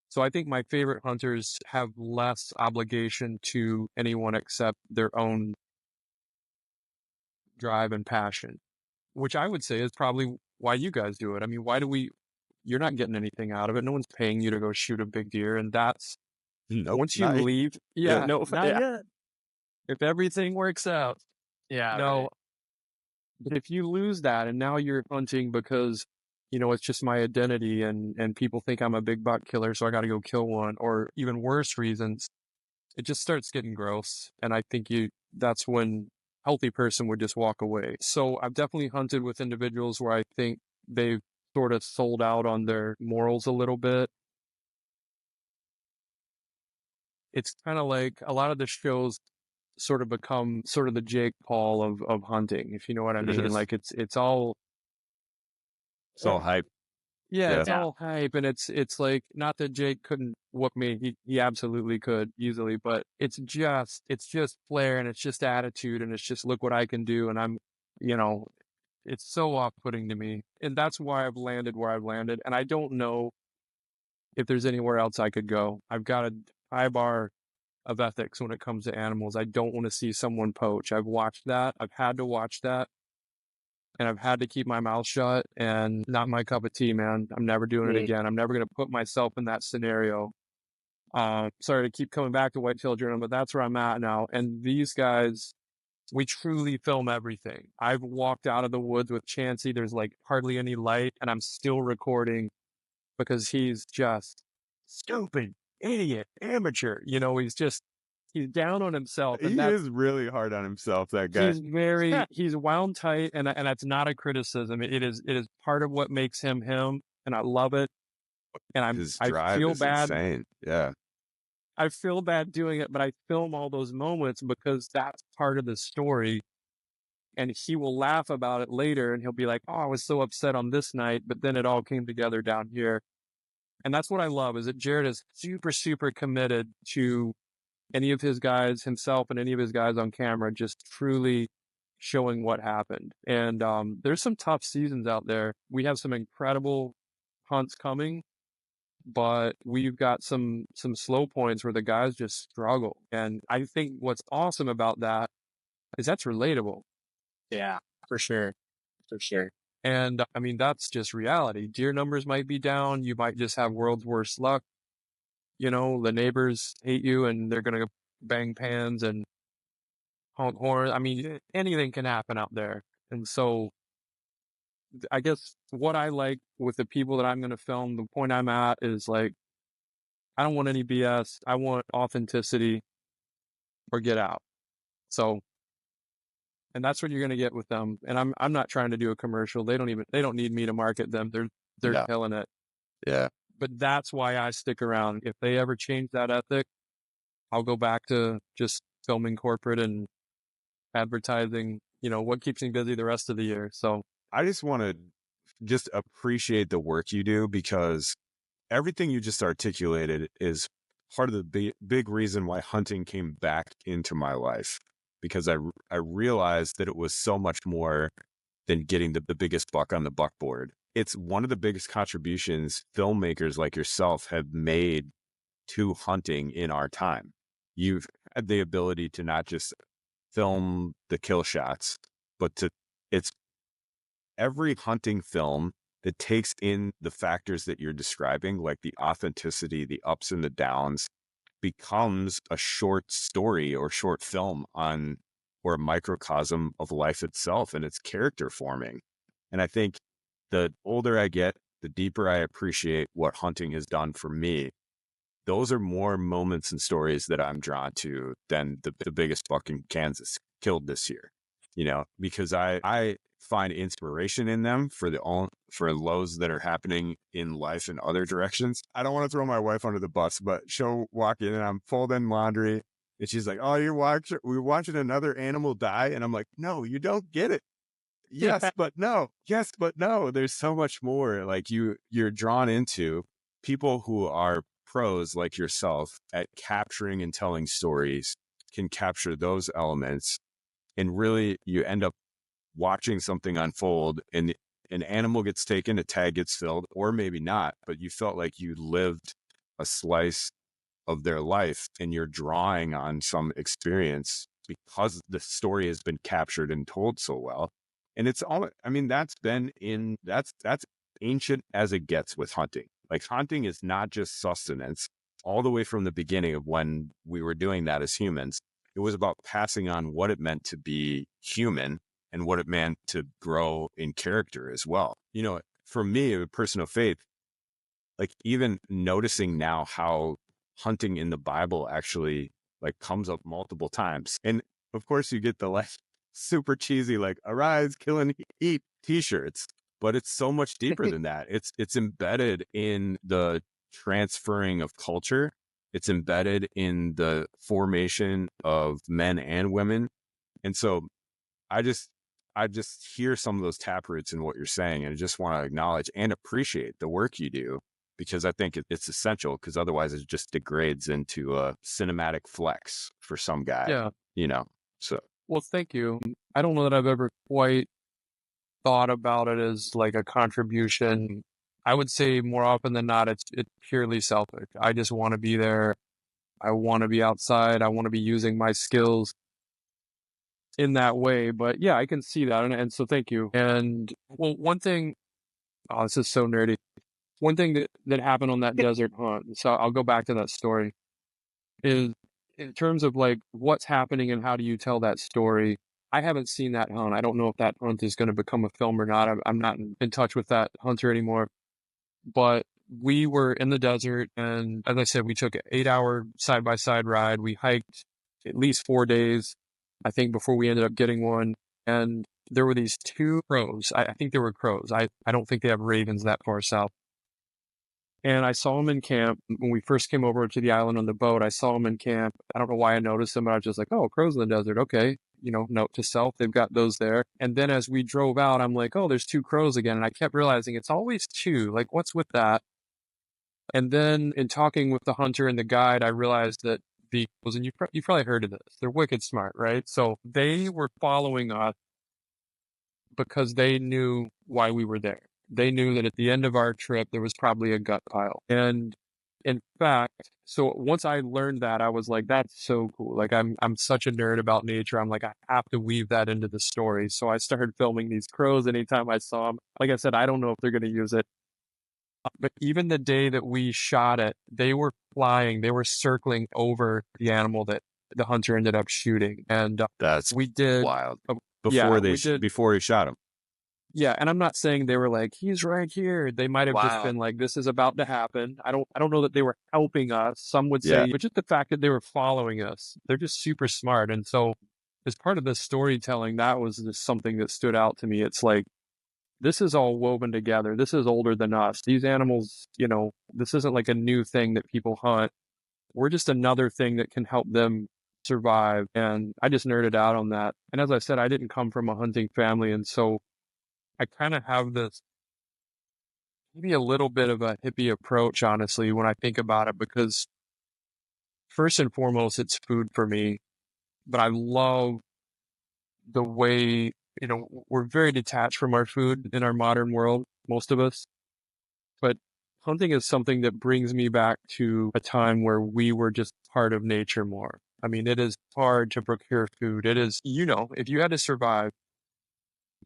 So I think my favorite hunters have less obligation to anyone except their own drive and passion, which I would say is probably why you guys do it. I mean, you're not getting anything out of it. No one's paying you to go shoot a big deer. And that's, once you leave, not yet. If everything works out. Yeah. No, Right. but if you lose that and now you're hunting because, it's just my identity and people think I'm a big buck killer, so I got to go kill one, or even worse reasons, it just starts getting gross. And I think that's when healthy person would just walk away. So I've definitely hunted with individuals where I think they've sort of sold out on their morals a little bit. It's kind of like a lot of the shows sort of become sort of the Jake Paul of hunting, if you know what I mean. Like it's all hype. it's all hype, and it's like, not that Jake couldn't whoop me, he absolutely could easily, but it's just flair, and it's just attitude, and it's just, look what I can do, and I'm, it's so off-putting to me, and that's why I've landed where I've landed, and I don't know if there's anywhere else I could go. I've got a high bar of ethics when it comes to animals. I don't want to see someone poach. I've watched that. I've had to watch that. And I've had to keep my mouth shut, and not my cup of tea, man. I'm never doing it again. I'm never going to put myself in that scenario. Sorry to keep coming back to Whitetail Journal, but that's where I'm at now. And these guys, we truly film everything. I've walked out of the woods with Chansey. There's like hardly any light, and I'm still recording because he's just stupid, idiot, amateur. He's down on himself. And He is really hard on himself, that guy. He's wound tight, and that's not a criticism. It is part of what makes him him, and I love it. And His I drive feel is bad. insane. Yeah. I feel bad doing it, but I film all those moments because that's part of the story. And he will laugh about it later and he'll be like, oh, I was so upset on this night, but then it all came together down here. And that's what I love, is that Jared is super, super committed to any of his guys, himself and any of his guys on camera, just truly showing what happened. And there's some tough seasons out there. We have some incredible hunts coming, but we've got some slow points where the guys just struggle. And I think what's awesome about that is that's relatable. Yeah, for sure. For sure. And I mean, that's just reality. Deer numbers might be down. You might just have world's worst luck. You know, the neighbors hate you and they're going to bang pans and honk horns. I mean, anything can happen out there. And so I guess what I like with the people that I'm going to film, the point I'm at is like, I don't want any BS. I want authenticity or get out. So, and that's what you're going to get with them. And I'm not trying to do a commercial. They don't need me to market them. They're Yeah. killing it. Yeah. But that's why I stick around. If they ever change that ethic, I'll go back to just filming corporate and advertising, you know, what keeps me busy the rest of the year. So I just want to just appreciate the work you do, because everything you just articulated is part of the big reason why hunting came back into my life, because I realized that it was so much more than getting the biggest buck on the buckboard. It's one of the biggest contributions filmmakers like yourself have made to hunting in our time. You've had the ability to not just film the kill shots, but it's every hunting film that takes in the factors that you're describing, like the authenticity, the ups and the downs, becomes a short story or short film on, or a microcosm of life itself and its character forming. And I think the older I get, the deeper I appreciate what hunting has done for me. Those are more moments and stories that I'm drawn to than the biggest buck in Kansas killed this year, you know, because I find inspiration in them for lows that are happening in life in other directions. I don't want to throw my wife under the bus, but she'll walk in and I'm folding laundry and she's like, oh, we're watching another animal die. And I'm like, no, you don't get it. Yes, but no. Yes, but no. There's so much more. Like you're drawn into people who are pros like yourself at capturing and telling stories, can capture those elements. And really you end up watching something unfold, and an animal gets taken, a tag gets filled, or maybe not, but you felt like you lived a slice of their life and you're drawing on some experience because the story has been captured and told so well. And it's all, I mean, that's ancient as it gets with hunting. Like hunting is not just sustenance. All the way from the beginning of when we were doing that as humans, it was about passing on what it meant to be human and what it meant to grow in character as well. You know, for me, a person of faith, like even noticing now how hunting in the Bible actually like comes up multiple times. And of course you get the like super cheesy, like arise, kill and eat t-shirts, but it's so much deeper than that. It's embedded in the transferring of culture. It's embedded in the formation of men and women. And so I just hear some of those taproots in what you're saying, and I just want to acknowledge and appreciate the work you do, because I think it's essential, because otherwise it just degrades into a cinematic flex for some guy. yeah. You know, so. Well, thank you. I don't know that I've ever quite thought about it as like a contribution. I would say more often than not, it's purely selfish. I just want to be there. I want to be outside. I want to be using my skills in that way. But yeah, I can see that. And so thank you. And well, one thing, oh, this is so nerdy. One thing that happened on that desert hunt, so I'll go back to that story, is in terms of like what's happening and how do you tell that story. I haven't seen that hunt. I don't know if that hunt is going to become a film or not. I'm not in touch with that hunter anymore. But we were in the desert, and as I said, we took an 8-hour side-by-side ride. We hiked at least 4 days, I think, before we ended up getting one. And there were these two crows. I think they were crows. I don't think they have ravens that far south. And I saw him in camp when we first came over to the island on the boat. I saw him in camp. I don't know why I noticed him, but I was just like, oh, crows in the desert. Okay. Note to self, they've got those there. And then as we drove out, I'm like, oh, there's 2 crows again. And I kept realizing it's always 2. Like, what's with that? And then in talking with the hunter and the guide, I realized that the crows, and you probably heard of this, they're wicked smart, right? So they were following us because they knew why we were there. They knew that at the end of our trip, there was probably a gut pile. And in fact, so once I learned that, I was like, that's so cool. Like, I'm such a nerd about nature. I'm like, I have to weave that into the story. So I started filming these crows anytime I saw them. Like I said, I don't know if they're going to use it. But even the day that we shot it, they were flying, they were circling over the animal that the hunter ended up shooting. And That's we did wild. yeah, Before he shot him. Yeah, and I'm not saying they were like, he's right here. They might have just been like, this is about to happen. I don't know that they were helping us. Some would say, but just the fact that they were following us, they're just super smart. And so as part of the storytelling, that was just something that stood out to me. It's like, this is all woven together. This is older than us. These animals, this isn't like a new thing that people hunt. We're just another thing that can help them survive. And I just nerded out on that. And as I said, I didn't come from a hunting family. And so I kind of have this maybe a little bit of a hippie approach, honestly, when I think about it, because first and foremost, it's food for me. But I love the way, we're very detached from our food in our modern world, most of us. But hunting is something that brings me back to a time where we were just part of nature more. I mean, it is hard to procure food. It is, if you had to survive,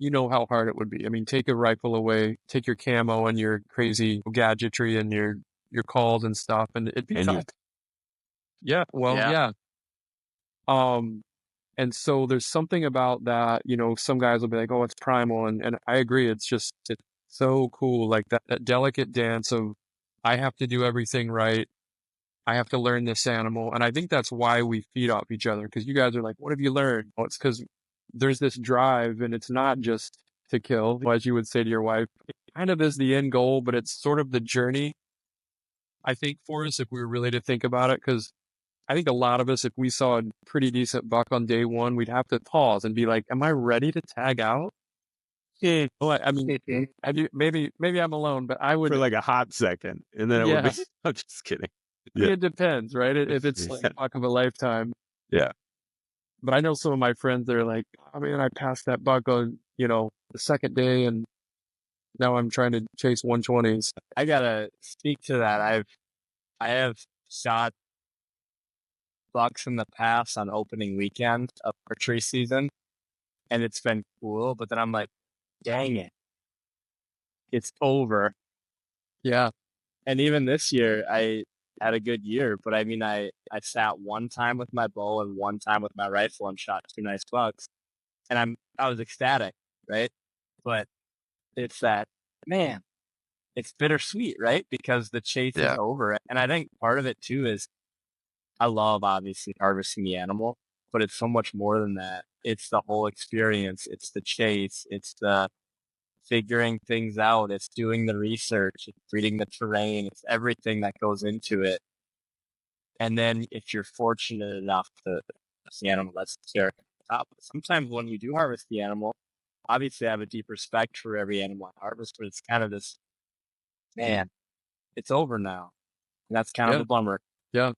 how hard it would be. I mean, take a rifle away, take your camo and your crazy gadgetry and your calls and stuff, and it'd be tough. Yeah, well, yeah. And so there's something about that, some guys will be like, oh, it's primal. And I agree. It's so cool. Like that delicate dance of, I have to do everything right. I have to learn this animal. And I think that's why we feed off each other. Cause you guys are like, what have you learned? Well, it's cause there's this drive, and it's not just to kill, as you would say to your wife. It kind of is the end goal, but it's sort of the journey, I think, for us, if we were really to think about it. Cause I think a lot of us, if we saw a pretty decent buck on day one, we'd have to pause and be like, am I ready to tag out? Well, I mean, maybe I'm alone, but I would. For like a hot second. And then it would be, I'm just kidding. Yeah. It depends, right? If it's like a buck of a lifetime. Yeah. But I know some of my friends, they're like, I mean, I passed that buck on, the second day, and now I'm trying to chase 120s. I gotta speak to that. I have shot bucks in the past on opening weekend of archery season, and it's been cool. But then I'm like, dang it, it's over. Yeah. And even this year, I had a good year, but I mean, I sat one time with my bow and one time with my rifle and shot 2 nice bucks, and I was ecstatic, right? But it's that, man, it's bittersweet, right? Because the chase is over. And I think part of it too is I love obviously harvesting the animal, but it's so much more than that. It's the whole experience. It's the chase. It's the figuring things out. It's doing the research. It's reading the terrain. It's everything that goes into it. And then if you're fortunate enough to see the animal, that's the cherry on top. Sometimes when you do harvest the animal, obviously I have a deep respect for every animal I harvest, but it's kind of this, man, it's over now. And that's kind of a bummer. Yeah.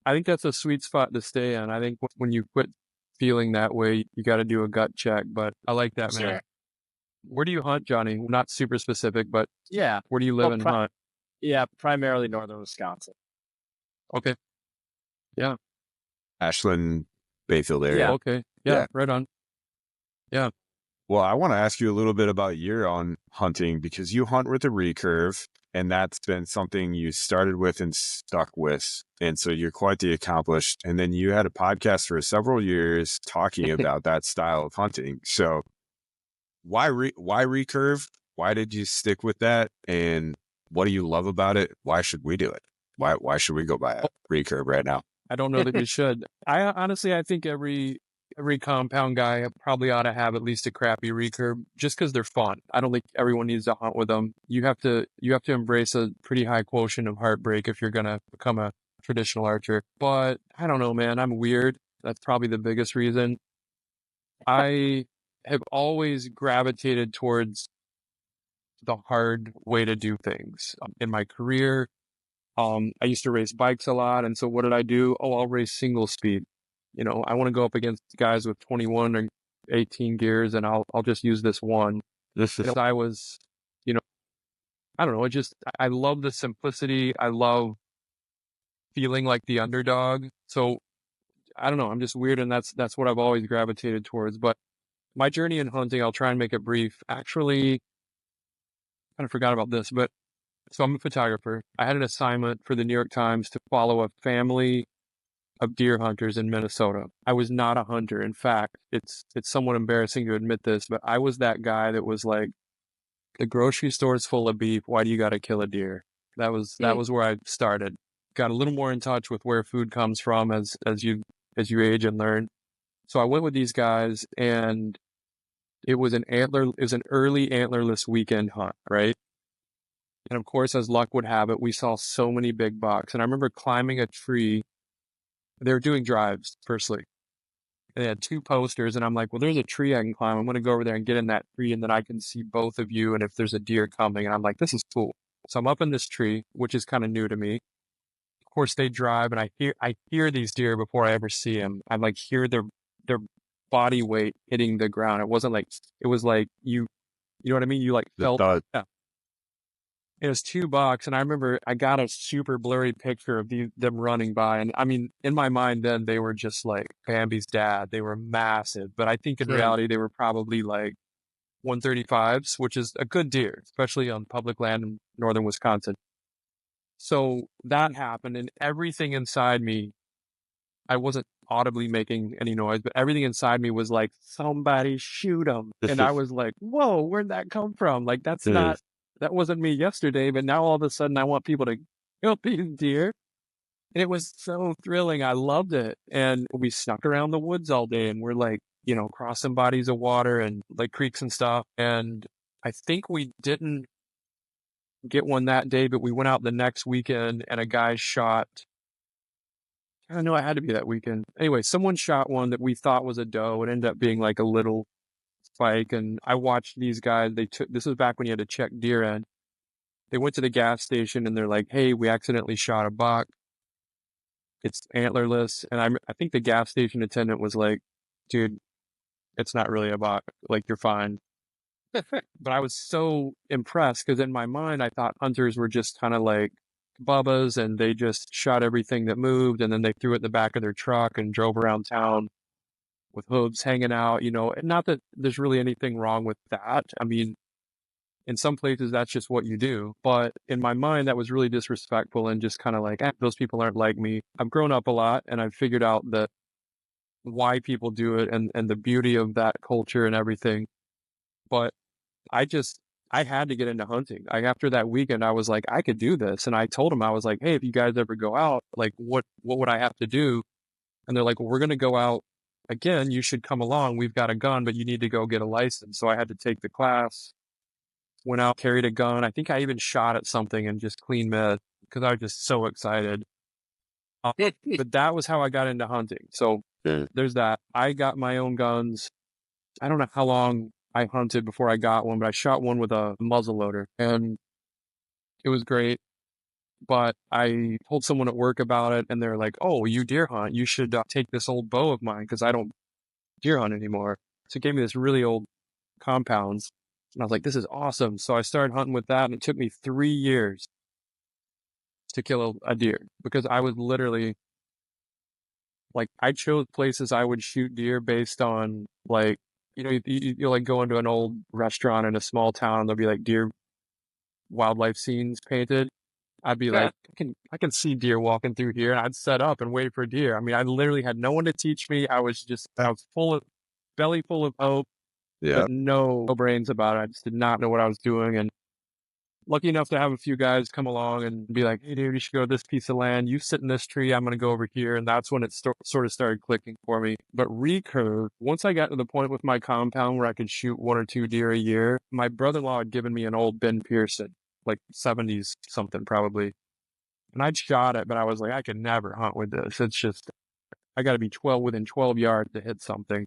I think that's a sweet spot to stay in. I think when you quit feeling that way, you got to do a gut check, but I like that, man. Sure. Where do you hunt, Johnny? Not super specific, but yeah, where do you live and hunt? Yeah, primarily northern Wisconsin. Okay. Yeah. Ashland, Bayfield area. Yeah. Okay. Yeah. Right on. Yeah. Well, I want to ask you a little bit about your own hunting, because you hunt with a recurve, and that's been something you started with and stuck with. And so you're quite the accomplished. And then you had a podcast for several years talking about that style of hunting. So why recurve? Why did you stick with that? And what do you love about it? Why should we do it? Why should we go buy a recurve right now? I don't know that you should. I honestly, I think every every compound guy probably ought to have at least a crappy recurve just because they're fun. I don't think everyone needs to hunt with them. You have to embrace a pretty high quotient of heartbreak if you're going to become a traditional archer. But I don't know, man. I'm weird. That's probably the biggest reason. I have always gravitated towards the hard way to do things in my career. I used to race bikes a lot. And so what did I do? Oh, I'll race single speed. You know, I want to go up against guys with 21 or 18 gears and I'll just use this one. I was, you know, I don't know. I love the simplicity. I love feeling like the underdog. So I don't know. I'm just weird. And that's what I've always gravitated towards. But my journey in hunting, I'll try and make it brief. Actually, kind of forgot about this, but so I'm a photographer. I had an assignment for the New York Times to follow a family of deer hunters in Minnesota. I was not a hunter. In fact, it's somewhat embarrassing to admit this, but I was that guy that was like, the grocery store's full of beef. Why do you got to kill a deer? That was where I started. Got a little more in touch with where food comes from as you age and learn. So I went with these guys, and it was an early antlerless weekend hunt, right? And of course, as luck would have it, we saw so many big bucks. And I remember climbing a tree. They were doing drives, firstly. They had 2 posters, and I'm like, well, there's a tree I can climb. I'm going to go over there and get in that tree, and then I can see both of you, and if there's a deer coming. And I'm like, this is cool. So I'm up in this tree, which is kind of new to me. Of course, they drive, and I hear these deer before I ever see them. I like hear their body weight hitting the ground. It was like you know what I mean? You like felt, yeah. It was 2 bucks, and I remember I got a super blurry picture of them running by, and I mean, in my mind then, they were just like Bambi's dad. They were massive, but I think in reality, they were probably like 135s, which is a good deer, especially on public land in northern Wisconsin. So that happened, and everything inside me, I wasn't audibly making any noise, but everything inside me was like, somebody shoot them. And I was like, whoa, where'd that come from? Like, that wasn't me yesterday, but now all of a sudden I want people to kill these deer. And it was so thrilling. I loved it. And we snuck around the woods all day, and we're like, you know, crossing bodies of water and like creeks and stuff. And I think we didn't get one that day, but we went out the next weekend, and a guy shot, I don't know, it had to be that weekend. Anyway, someone shot one that we thought was a doe. It ended up being like a little spike. And I watched these guys. This was back when you had to check deer in. They went to the gas station, and they're like, hey, we accidentally shot a buck. It's antlerless. And I think the gas station attendant was like, dude, it's not really a buck. Like, you're fine. But I was so impressed because in my mind, I thought hunters were just kind of like bubbas, and they just shot everything that moved, and then they threw it in the back of their truck and drove around town with hooves hanging out, you know. And not that there's really anything wrong with that. I mean, in some places, that's just what you do. But in my mind, that was really disrespectful and just kind of like, those people aren't like me. I've grown up a lot, and I've figured out that why people do it and the beauty of that culture and everything. But I had to get into hunting. After that weekend, I was like, I could do this. And I told them, I was like, hey, if you guys ever go out, like, what would I have to do? And they're like, well, we're going to go out again. You should come along. We've got a gun, but you need to go get a license. So I had to take the class, went out, carried a gun. I think I even shot at something and just clean meth because I was just so excited. But that was how I got into hunting. So there's that. I got my own guns. I don't know how long I hunted before I got one, but I shot one with a muzzleloader, and it was great. But I told someone at work about it, and they're like, oh, you deer hunt. You should take this old bow of mine because I don't deer hunt anymore. So it gave me this really old compounds. And I was like, this is awesome. So I started hunting with that, and it took me 3 years to kill a deer because I was literally like, I chose places I would shoot deer based on, like, you know, you'll like go into an old restaurant in a small town, and there'll be like deer wildlife scenes painted. I'd be like, I can see deer walking through here, and I'd set up and wait for deer. I mean, I literally had no one to teach me. I was belly full of hope, but no brains about it. I just did not know what I was doing. And lucky enough to have a few guys come along and be like, hey, dude, you should go to this piece of land. You sit in this tree. I'm going to go over here. And that's when it sort of started clicking for me. But Recurve, once I got to the point with my compound where I could shoot 1 or 2 deer a year, my brother-in-law had given me an old Ben Pearson, like 70s something probably. And I'd shot it, but I was like, I could never hunt with this. It's just, I got to be within 12 yards to hit something.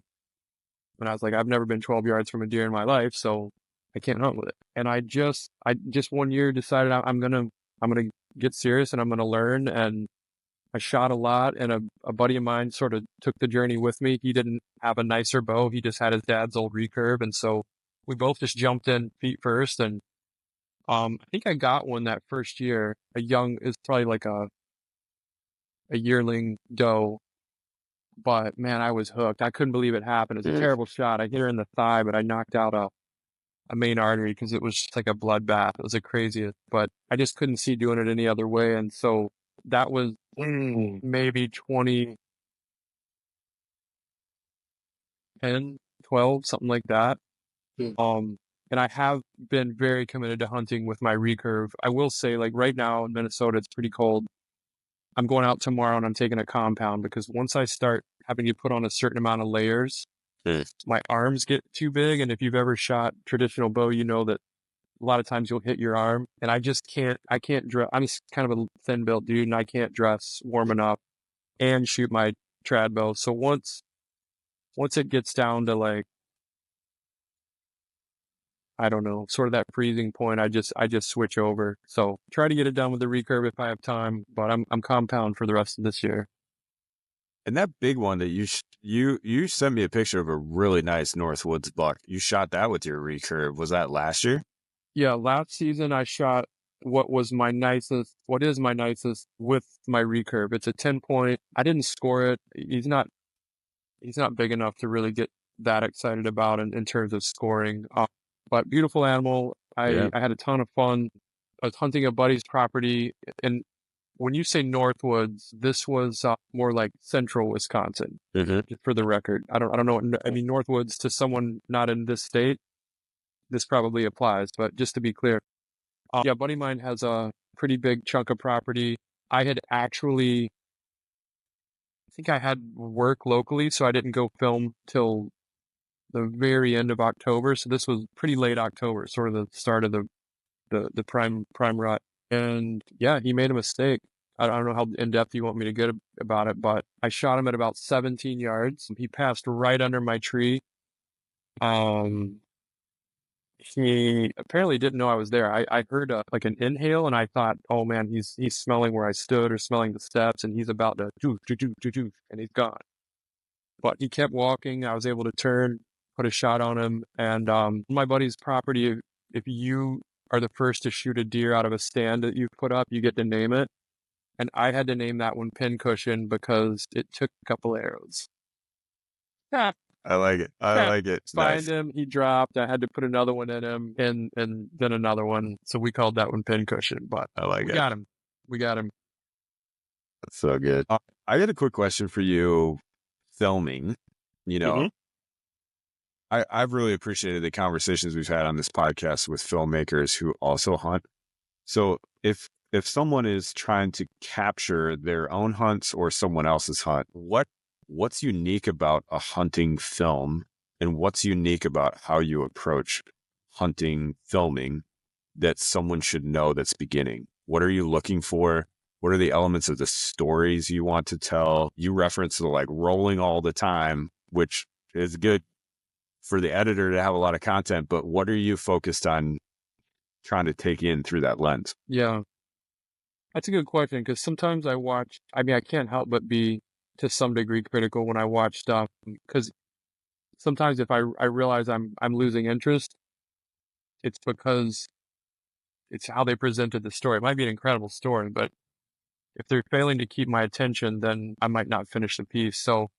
And I was like, I've never been 12 yards from a deer in my life, so I can't hunt with it. And I just 1 year decided I'm gonna get serious and I'm gonna learn. And I shot a lot, and a buddy of mine sort of took the journey with me. He didn't have a nicer bow. He just had his dad's old Recurve. And so we both just jumped in feet first. And I think I got one that first year, it's probably like a yearling doe. But man, I was hooked. I couldn't believe it happened. It was a terrible shot. I hit her in the thigh, but I knocked out a main artery because it was just like a bloodbath. It was the craziest, but I just couldn't see doing it any other way. And so that was maybe 2010, 12, something like that. And I have been very committed to hunting with my Recurve. I will say, like right now in Minnesota, it's pretty cold. I'm going out tomorrow and I'm taking a compound because once I start having to put on a certain amount of layers, my arms get too big. And if you've ever shot traditional bow, you know that a lot of times you'll hit your arm, and I can't dress. I'm kind of a thin built dude and I can't dress warm enough and shoot my trad bow. So once it gets down to like, I don't know, sort of that freezing point, I just switch over. So try to get it done with the Recurve if I have time, but I'm compound for the rest of this year. And that big one that you sent me a picture of a really nice Northwoods buck. You shot that with your Recurve. Was that last year? Yeah, last season I shot what is my nicest with my Recurve. It's a 10-point. I didn't score it. He's not big enough to really get that excited about in terms of scoring. But beautiful animal. I had a ton of fun. I was hunting a buddy's property, and when you say Northwoods, this was more like central Wisconsin. For the record, I don't know. I mean, Northwoods to someone not in this state, this probably applies. But just to be clear, a buddy of mine has a pretty big chunk of property. I think I had work locally, so I didn't go film till the very end of October. So this was pretty late October, sort of the start of the prime rut. And yeah, he made a mistake. I don't know how in depth you want me to get about it, but I shot him at about 17 yards. He passed right under my tree. He apparently didn't know I was there. I heard like an inhale, and I thought, oh man, he's smelling where I stood or smelling the steps, and he's about to do, and he's gone. But he kept walking. I was able to turn, put a shot on him, and my buddy's property, if you are the first to shoot a deer out of a stand that you've put up, you get to name it. And I had to name that one Pincushion because it took a couple arrows. I like it. I like it. Find him, he dropped. I had to put another one in him, and then another one. So we called that one Pincushion. But I like it. We got him. That's so good. I got a quick question for you. Filming, I've really appreciated the conversations we've had on this podcast with filmmakers who also hunt. So if someone is trying to capture their own hunts or someone else's hunt, what's unique about a hunting film, and what's unique about how you approach hunting filming that someone should know that's beginning? What are you looking for? What are the elements of the stories you want to tell? You reference the like rolling all the time, which is good for the editor to have a lot of content, but what are you focused on trying to take in through that lens? Yeah, that's a good question, because sometimes I can't help but be to some degree critical when I watch stuff, because sometimes if I realize I'm losing interest, it's because it's how they presented the story. It might be an incredible story, but if they're failing to keep my attention, then I might not finish the piece. So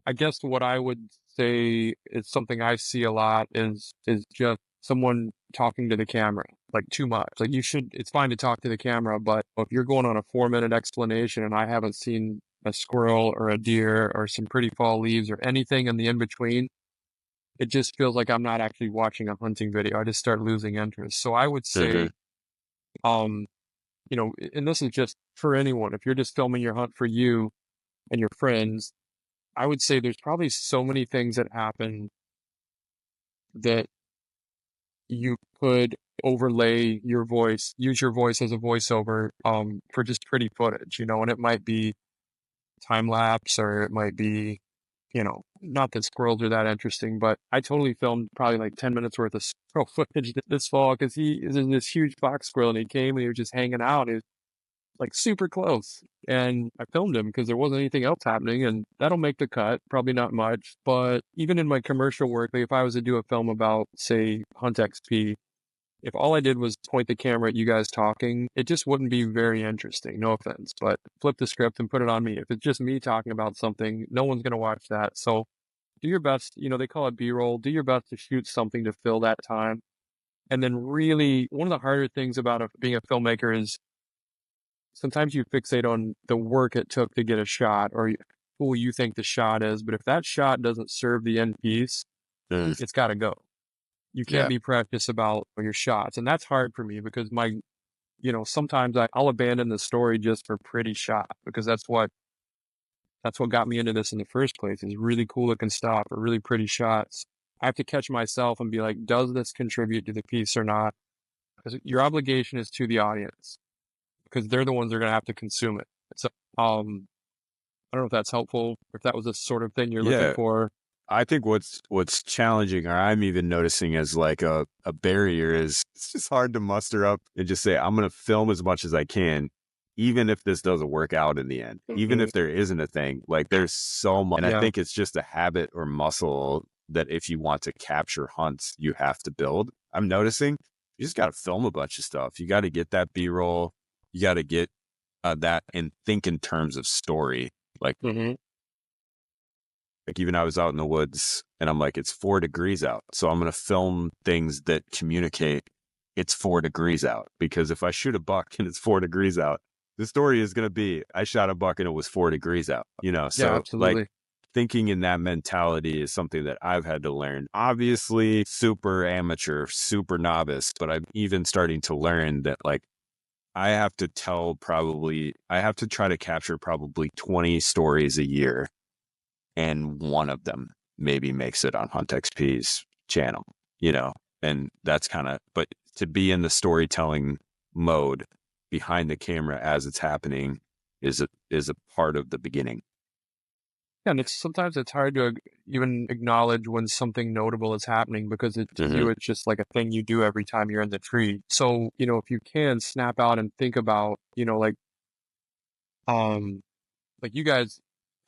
I guess what I would say is something I see a lot is just someone talking to the camera, like too much. Like it's fine to talk to the camera, but if you're going on a 4-minute explanation and I haven't seen a squirrel or a deer or some pretty fall leaves or anything in the in-between, it just feels like I'm not actually watching a hunting video. I just start losing interest. So I would say You know, and this is just for anyone. If you're just filming your hunt for you and your friends, I would say there's probably so many things that happen that you could overlay your voice, use your voice as a voiceover, for just pretty footage, you know, and it might be time lapse or it might be, you know, not that squirrels are that interesting, but I totally filmed probably like 10 minutes worth of squirrel footage this fall because he is in this huge box squirrel and he came and he was just hanging out. And he was like super close. And I filmed him because there wasn't anything else happening, and that'll make the cut. Probably not much, but even in my commercial work, like if I was to do a film about, say, Huntxp, if all I did was point the camera at you guys talking, it just wouldn't be very interesting. No offense, but flip the script and put it on me. If it's just me talking about something, no one's going to watch that. So do your best. You know, they call it B-roll. Do your best to shoot something to fill that time. And then really, one of the harder things about being a filmmaker is sometimes you fixate on the work it took to get a shot or who you think the shot is. But if that shot doesn't serve the end piece, it's got to go. You can't be precious about your shots. And that's hard for me because you know, sometimes I'll abandon the story just for pretty shot because that's what got me into this in the first place is really cool looking stuff or really pretty shots. I have to catch myself and be like, does this contribute to the piece or not? Because your obligation is to the audience because they're the ones that are going to have to consume it. So, I don't know if that's helpful, if that was the sort of thing you're looking for. I think what's challenging, or I'm even noticing as like a barrier, is it's just hard to muster up and just say, I'm going to film as much as I can, even if this doesn't work out in the end, even if there isn't a thing. Like there's so much. And I think it's just a habit or muscle that if you want to capture hunts, you have to build. I'm noticing you just got to film a bunch of stuff. You got to get that B-roll. You got to get that and think in terms of story. Like, like even I was out in the woods and I'm like, it's 4 degrees out. So I'm going to film things that communicate it's 4 degrees out, because if I shoot a buck and it's 4 degrees out, the story is going to be, I shot a buck and it was 4 degrees out, you know? So absolutely. Like thinking in that mentality is something that I've had to learn. Obviously super amateur, super novice, but I'm even starting to learn that like, I have to try to capture probably 20 stories a year. And one of them maybe makes it on Huntxp's channel, you know, and that's but to be in the storytelling mode behind the camera as it's happening is a part of the beginning. Yeah, and sometimes it's hard to even acknowledge when something notable is happening because to you, it's just like a thing you do every time you're in the tree. So, you know, if you can snap out and think about, you know, like you guys,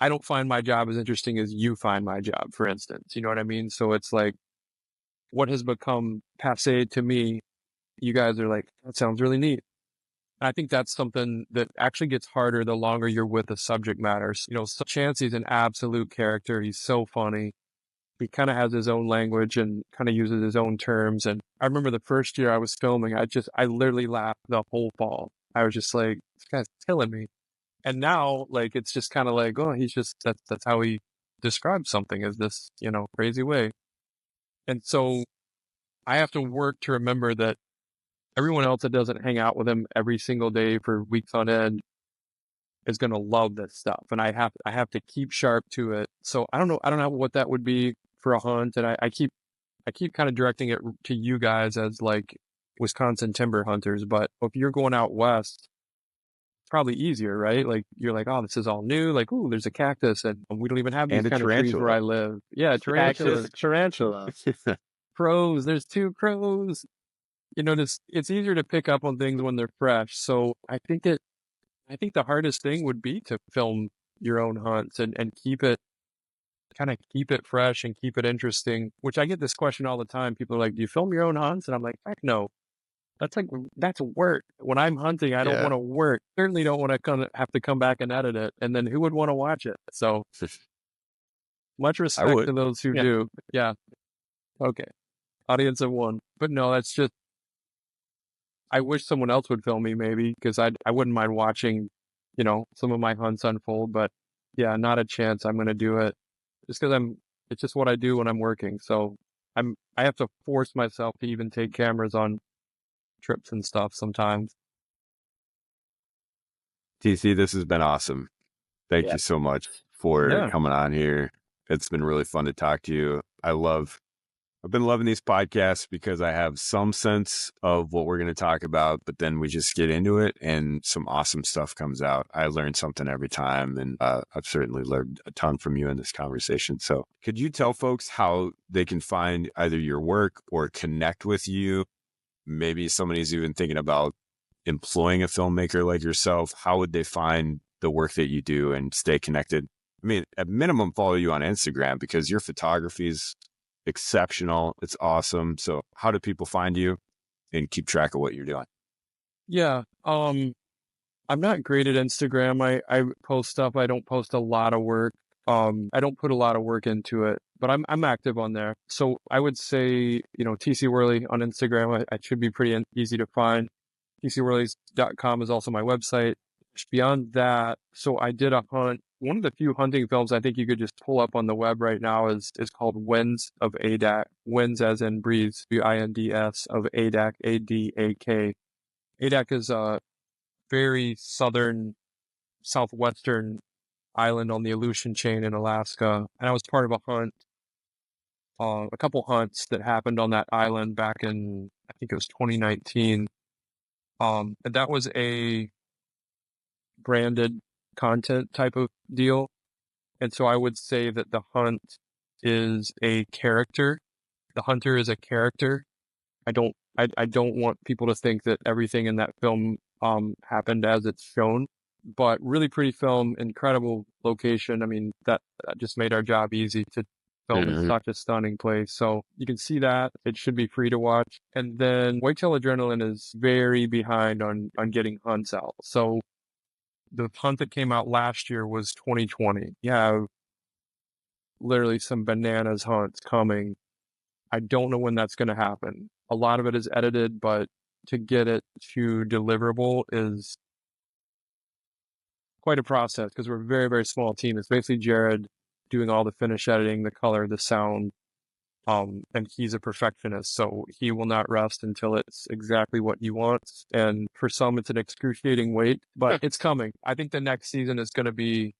I don't find my job as interesting as you find my job, for instance. You know what I mean? So it's like what has become passe to me, you guys are like, that sounds really neat. And I think that's something that actually gets harder the longer you're with the subject matters. You know, so Chancey's an absolute character. He's so funny. He kind of has his own language and kind of uses his own terms. And I remember the first year I was filming, I literally laughed the whole fall. I was just like, this guy's killing me. And now, like, it's just kind of like, oh, he's just, that's how he describes something, is this, you know, crazy way. And so I have to work to remember that everyone else that doesn't hang out with him every single day for weeks on end is going to love this stuff. And I have to keep sharp to it. So I don't know what that would be for a hunt. And I keep kind of directing it to you guys as like Wisconsin timber hunters. But if you're going out west, probably easier, right? Like you're like, oh, this is all new. Like, ooh, there's a cactus, and we don't even have these kind of trees where I live. Yeah, tarantulas, crows. There's 2 crows. You know, it's easier to pick up on things when they're fresh. So I think the hardest thing would be to film your own hunts and keep it fresh and keep it interesting. Which I get this question all the time. People are like, do you film your own hunts? And I'm like, heck no. That's work. When I'm hunting, I don't want to work. Certainly don't want to have to come back and edit it. And then who would want to watch it? So much respect to those who do. Yeah. Okay. Audience of 1. But no, that's just, I wish someone else would film me maybe, because I wouldn't mind watching, you know, some of my hunts unfold. But yeah, not a chance I'm going to do it just because it's just what I do when I'm working. So I have to force myself to even take cameras on trips and stuff sometimes. TC, this has been awesome. Thank you so much for coming on here. It's been really fun to talk to you. I've been loving these podcasts because I have some sense of what we're going to talk about, but then we just get into it and some awesome stuff comes out. I learn something every time, and I've certainly learned a ton from you in this conversation. So could you tell folks how they can find either your work or connect with you? Maybe somebody's even thinking about employing a filmmaker like yourself. How would they find the work that you do and stay connected? I mean, at minimum, follow you on Instagram because your photography is exceptional. It's awesome. So how do people find you and keep track of what you're doing? Yeah. I'm not great at Instagram. I post stuff. I don't post a lot of work. I don't put a lot of work into it, but I'm active on there. So I would say, TC Worley on Instagram, I should be pretty easy to find. TCWorleys.com is also my website. Beyond that, so I did a hunt. One of the few hunting films I think you could just pull up on the web right now is called Winds of Adak. Winds as in breeze, WINDS of Adak, ADAK. Adak is a very southwestern island on the Aleutian chain in Alaska. And I was part of a hunt, a couple hunts that happened on that island back in, I think it was 2019. And that was a branded content type of deal. And so I would say that the hunt is a character. The hunter is a character. I don't want people to think that everything in that film happened as it's shown, but really pretty film, incredible location. I mean, that just made our job easy to film in such a stunning place. So you can see that. It should be free to watch. And then Whitetail Adrenaline is very behind on getting hunts out. So the hunt that came out last year was 2020. You have literally some bananas hunts coming. I don't know when that's going to happen. A lot of it is edited, but to get it to deliverable is quite a process because we're a very, very small team. It's basically Jared doing all the finish editing, the color, the sound, and he's a perfectionist, so he will not rest until it's exactly what he wants. And for some, it's an excruciating wait, but it's coming. I think the next season is going to be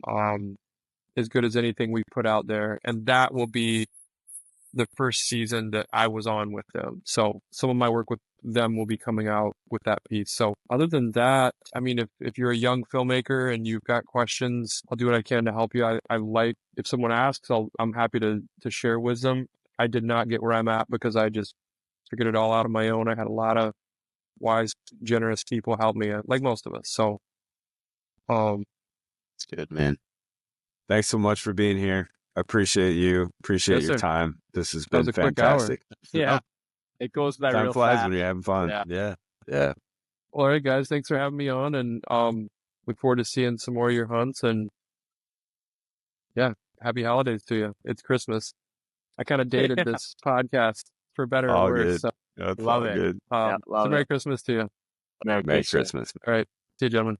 as good as anything we put out there, and that will be the first season that I was on with them. So some of my work with them will be coming out with that piece. So other than that, I mean, if you're a young filmmaker and you've got questions, I'll do what I can to help you. I like, if someone asks, I'm happy to share wisdom. I did not get where I'm at because I just figured it all out on my own. I had a lot of wise, generous people help me, like most of us. So, it's good, man. Thanks so much for being here. I appreciate you. Appreciate your time. This has been fantastic. Yeah. It goes by Time real flies fast. when you're having fun. Yeah. Well, all right, guys. Thanks for having me on, and look forward to seeing some more of your hunts. And yeah, happy holidays to you. It's Christmas. I kind of dated this podcast for better or worse. So love it. Good. So Merry Christmas to you. Merry Christmas. All right. See you, gentlemen.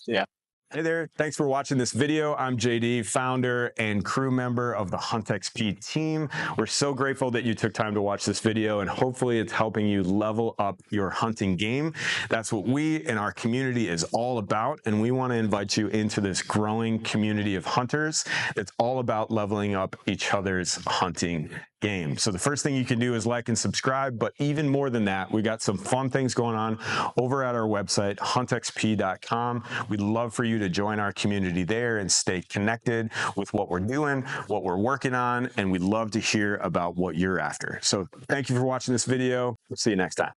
Yeah. Hey there, thanks for watching this video. I'm JD, founder and crew member of the Huntxp team. We're so grateful that you took time to watch this video, and hopefully it's helping you level up your hunting game. That's what we in our community is all about, and we want to invite you into this growing community of hunters. It's all about leveling up each other's hunting game. So the first thing you can do is like and subscribe, but even more than that, we got some fun things going on over at our website, Huntxp.com. We'd love for you to join our community there and stay connected with what we're doing, what we're working on, and we'd love to hear about what you're after. So thank you for watching this video. We'll see you next time.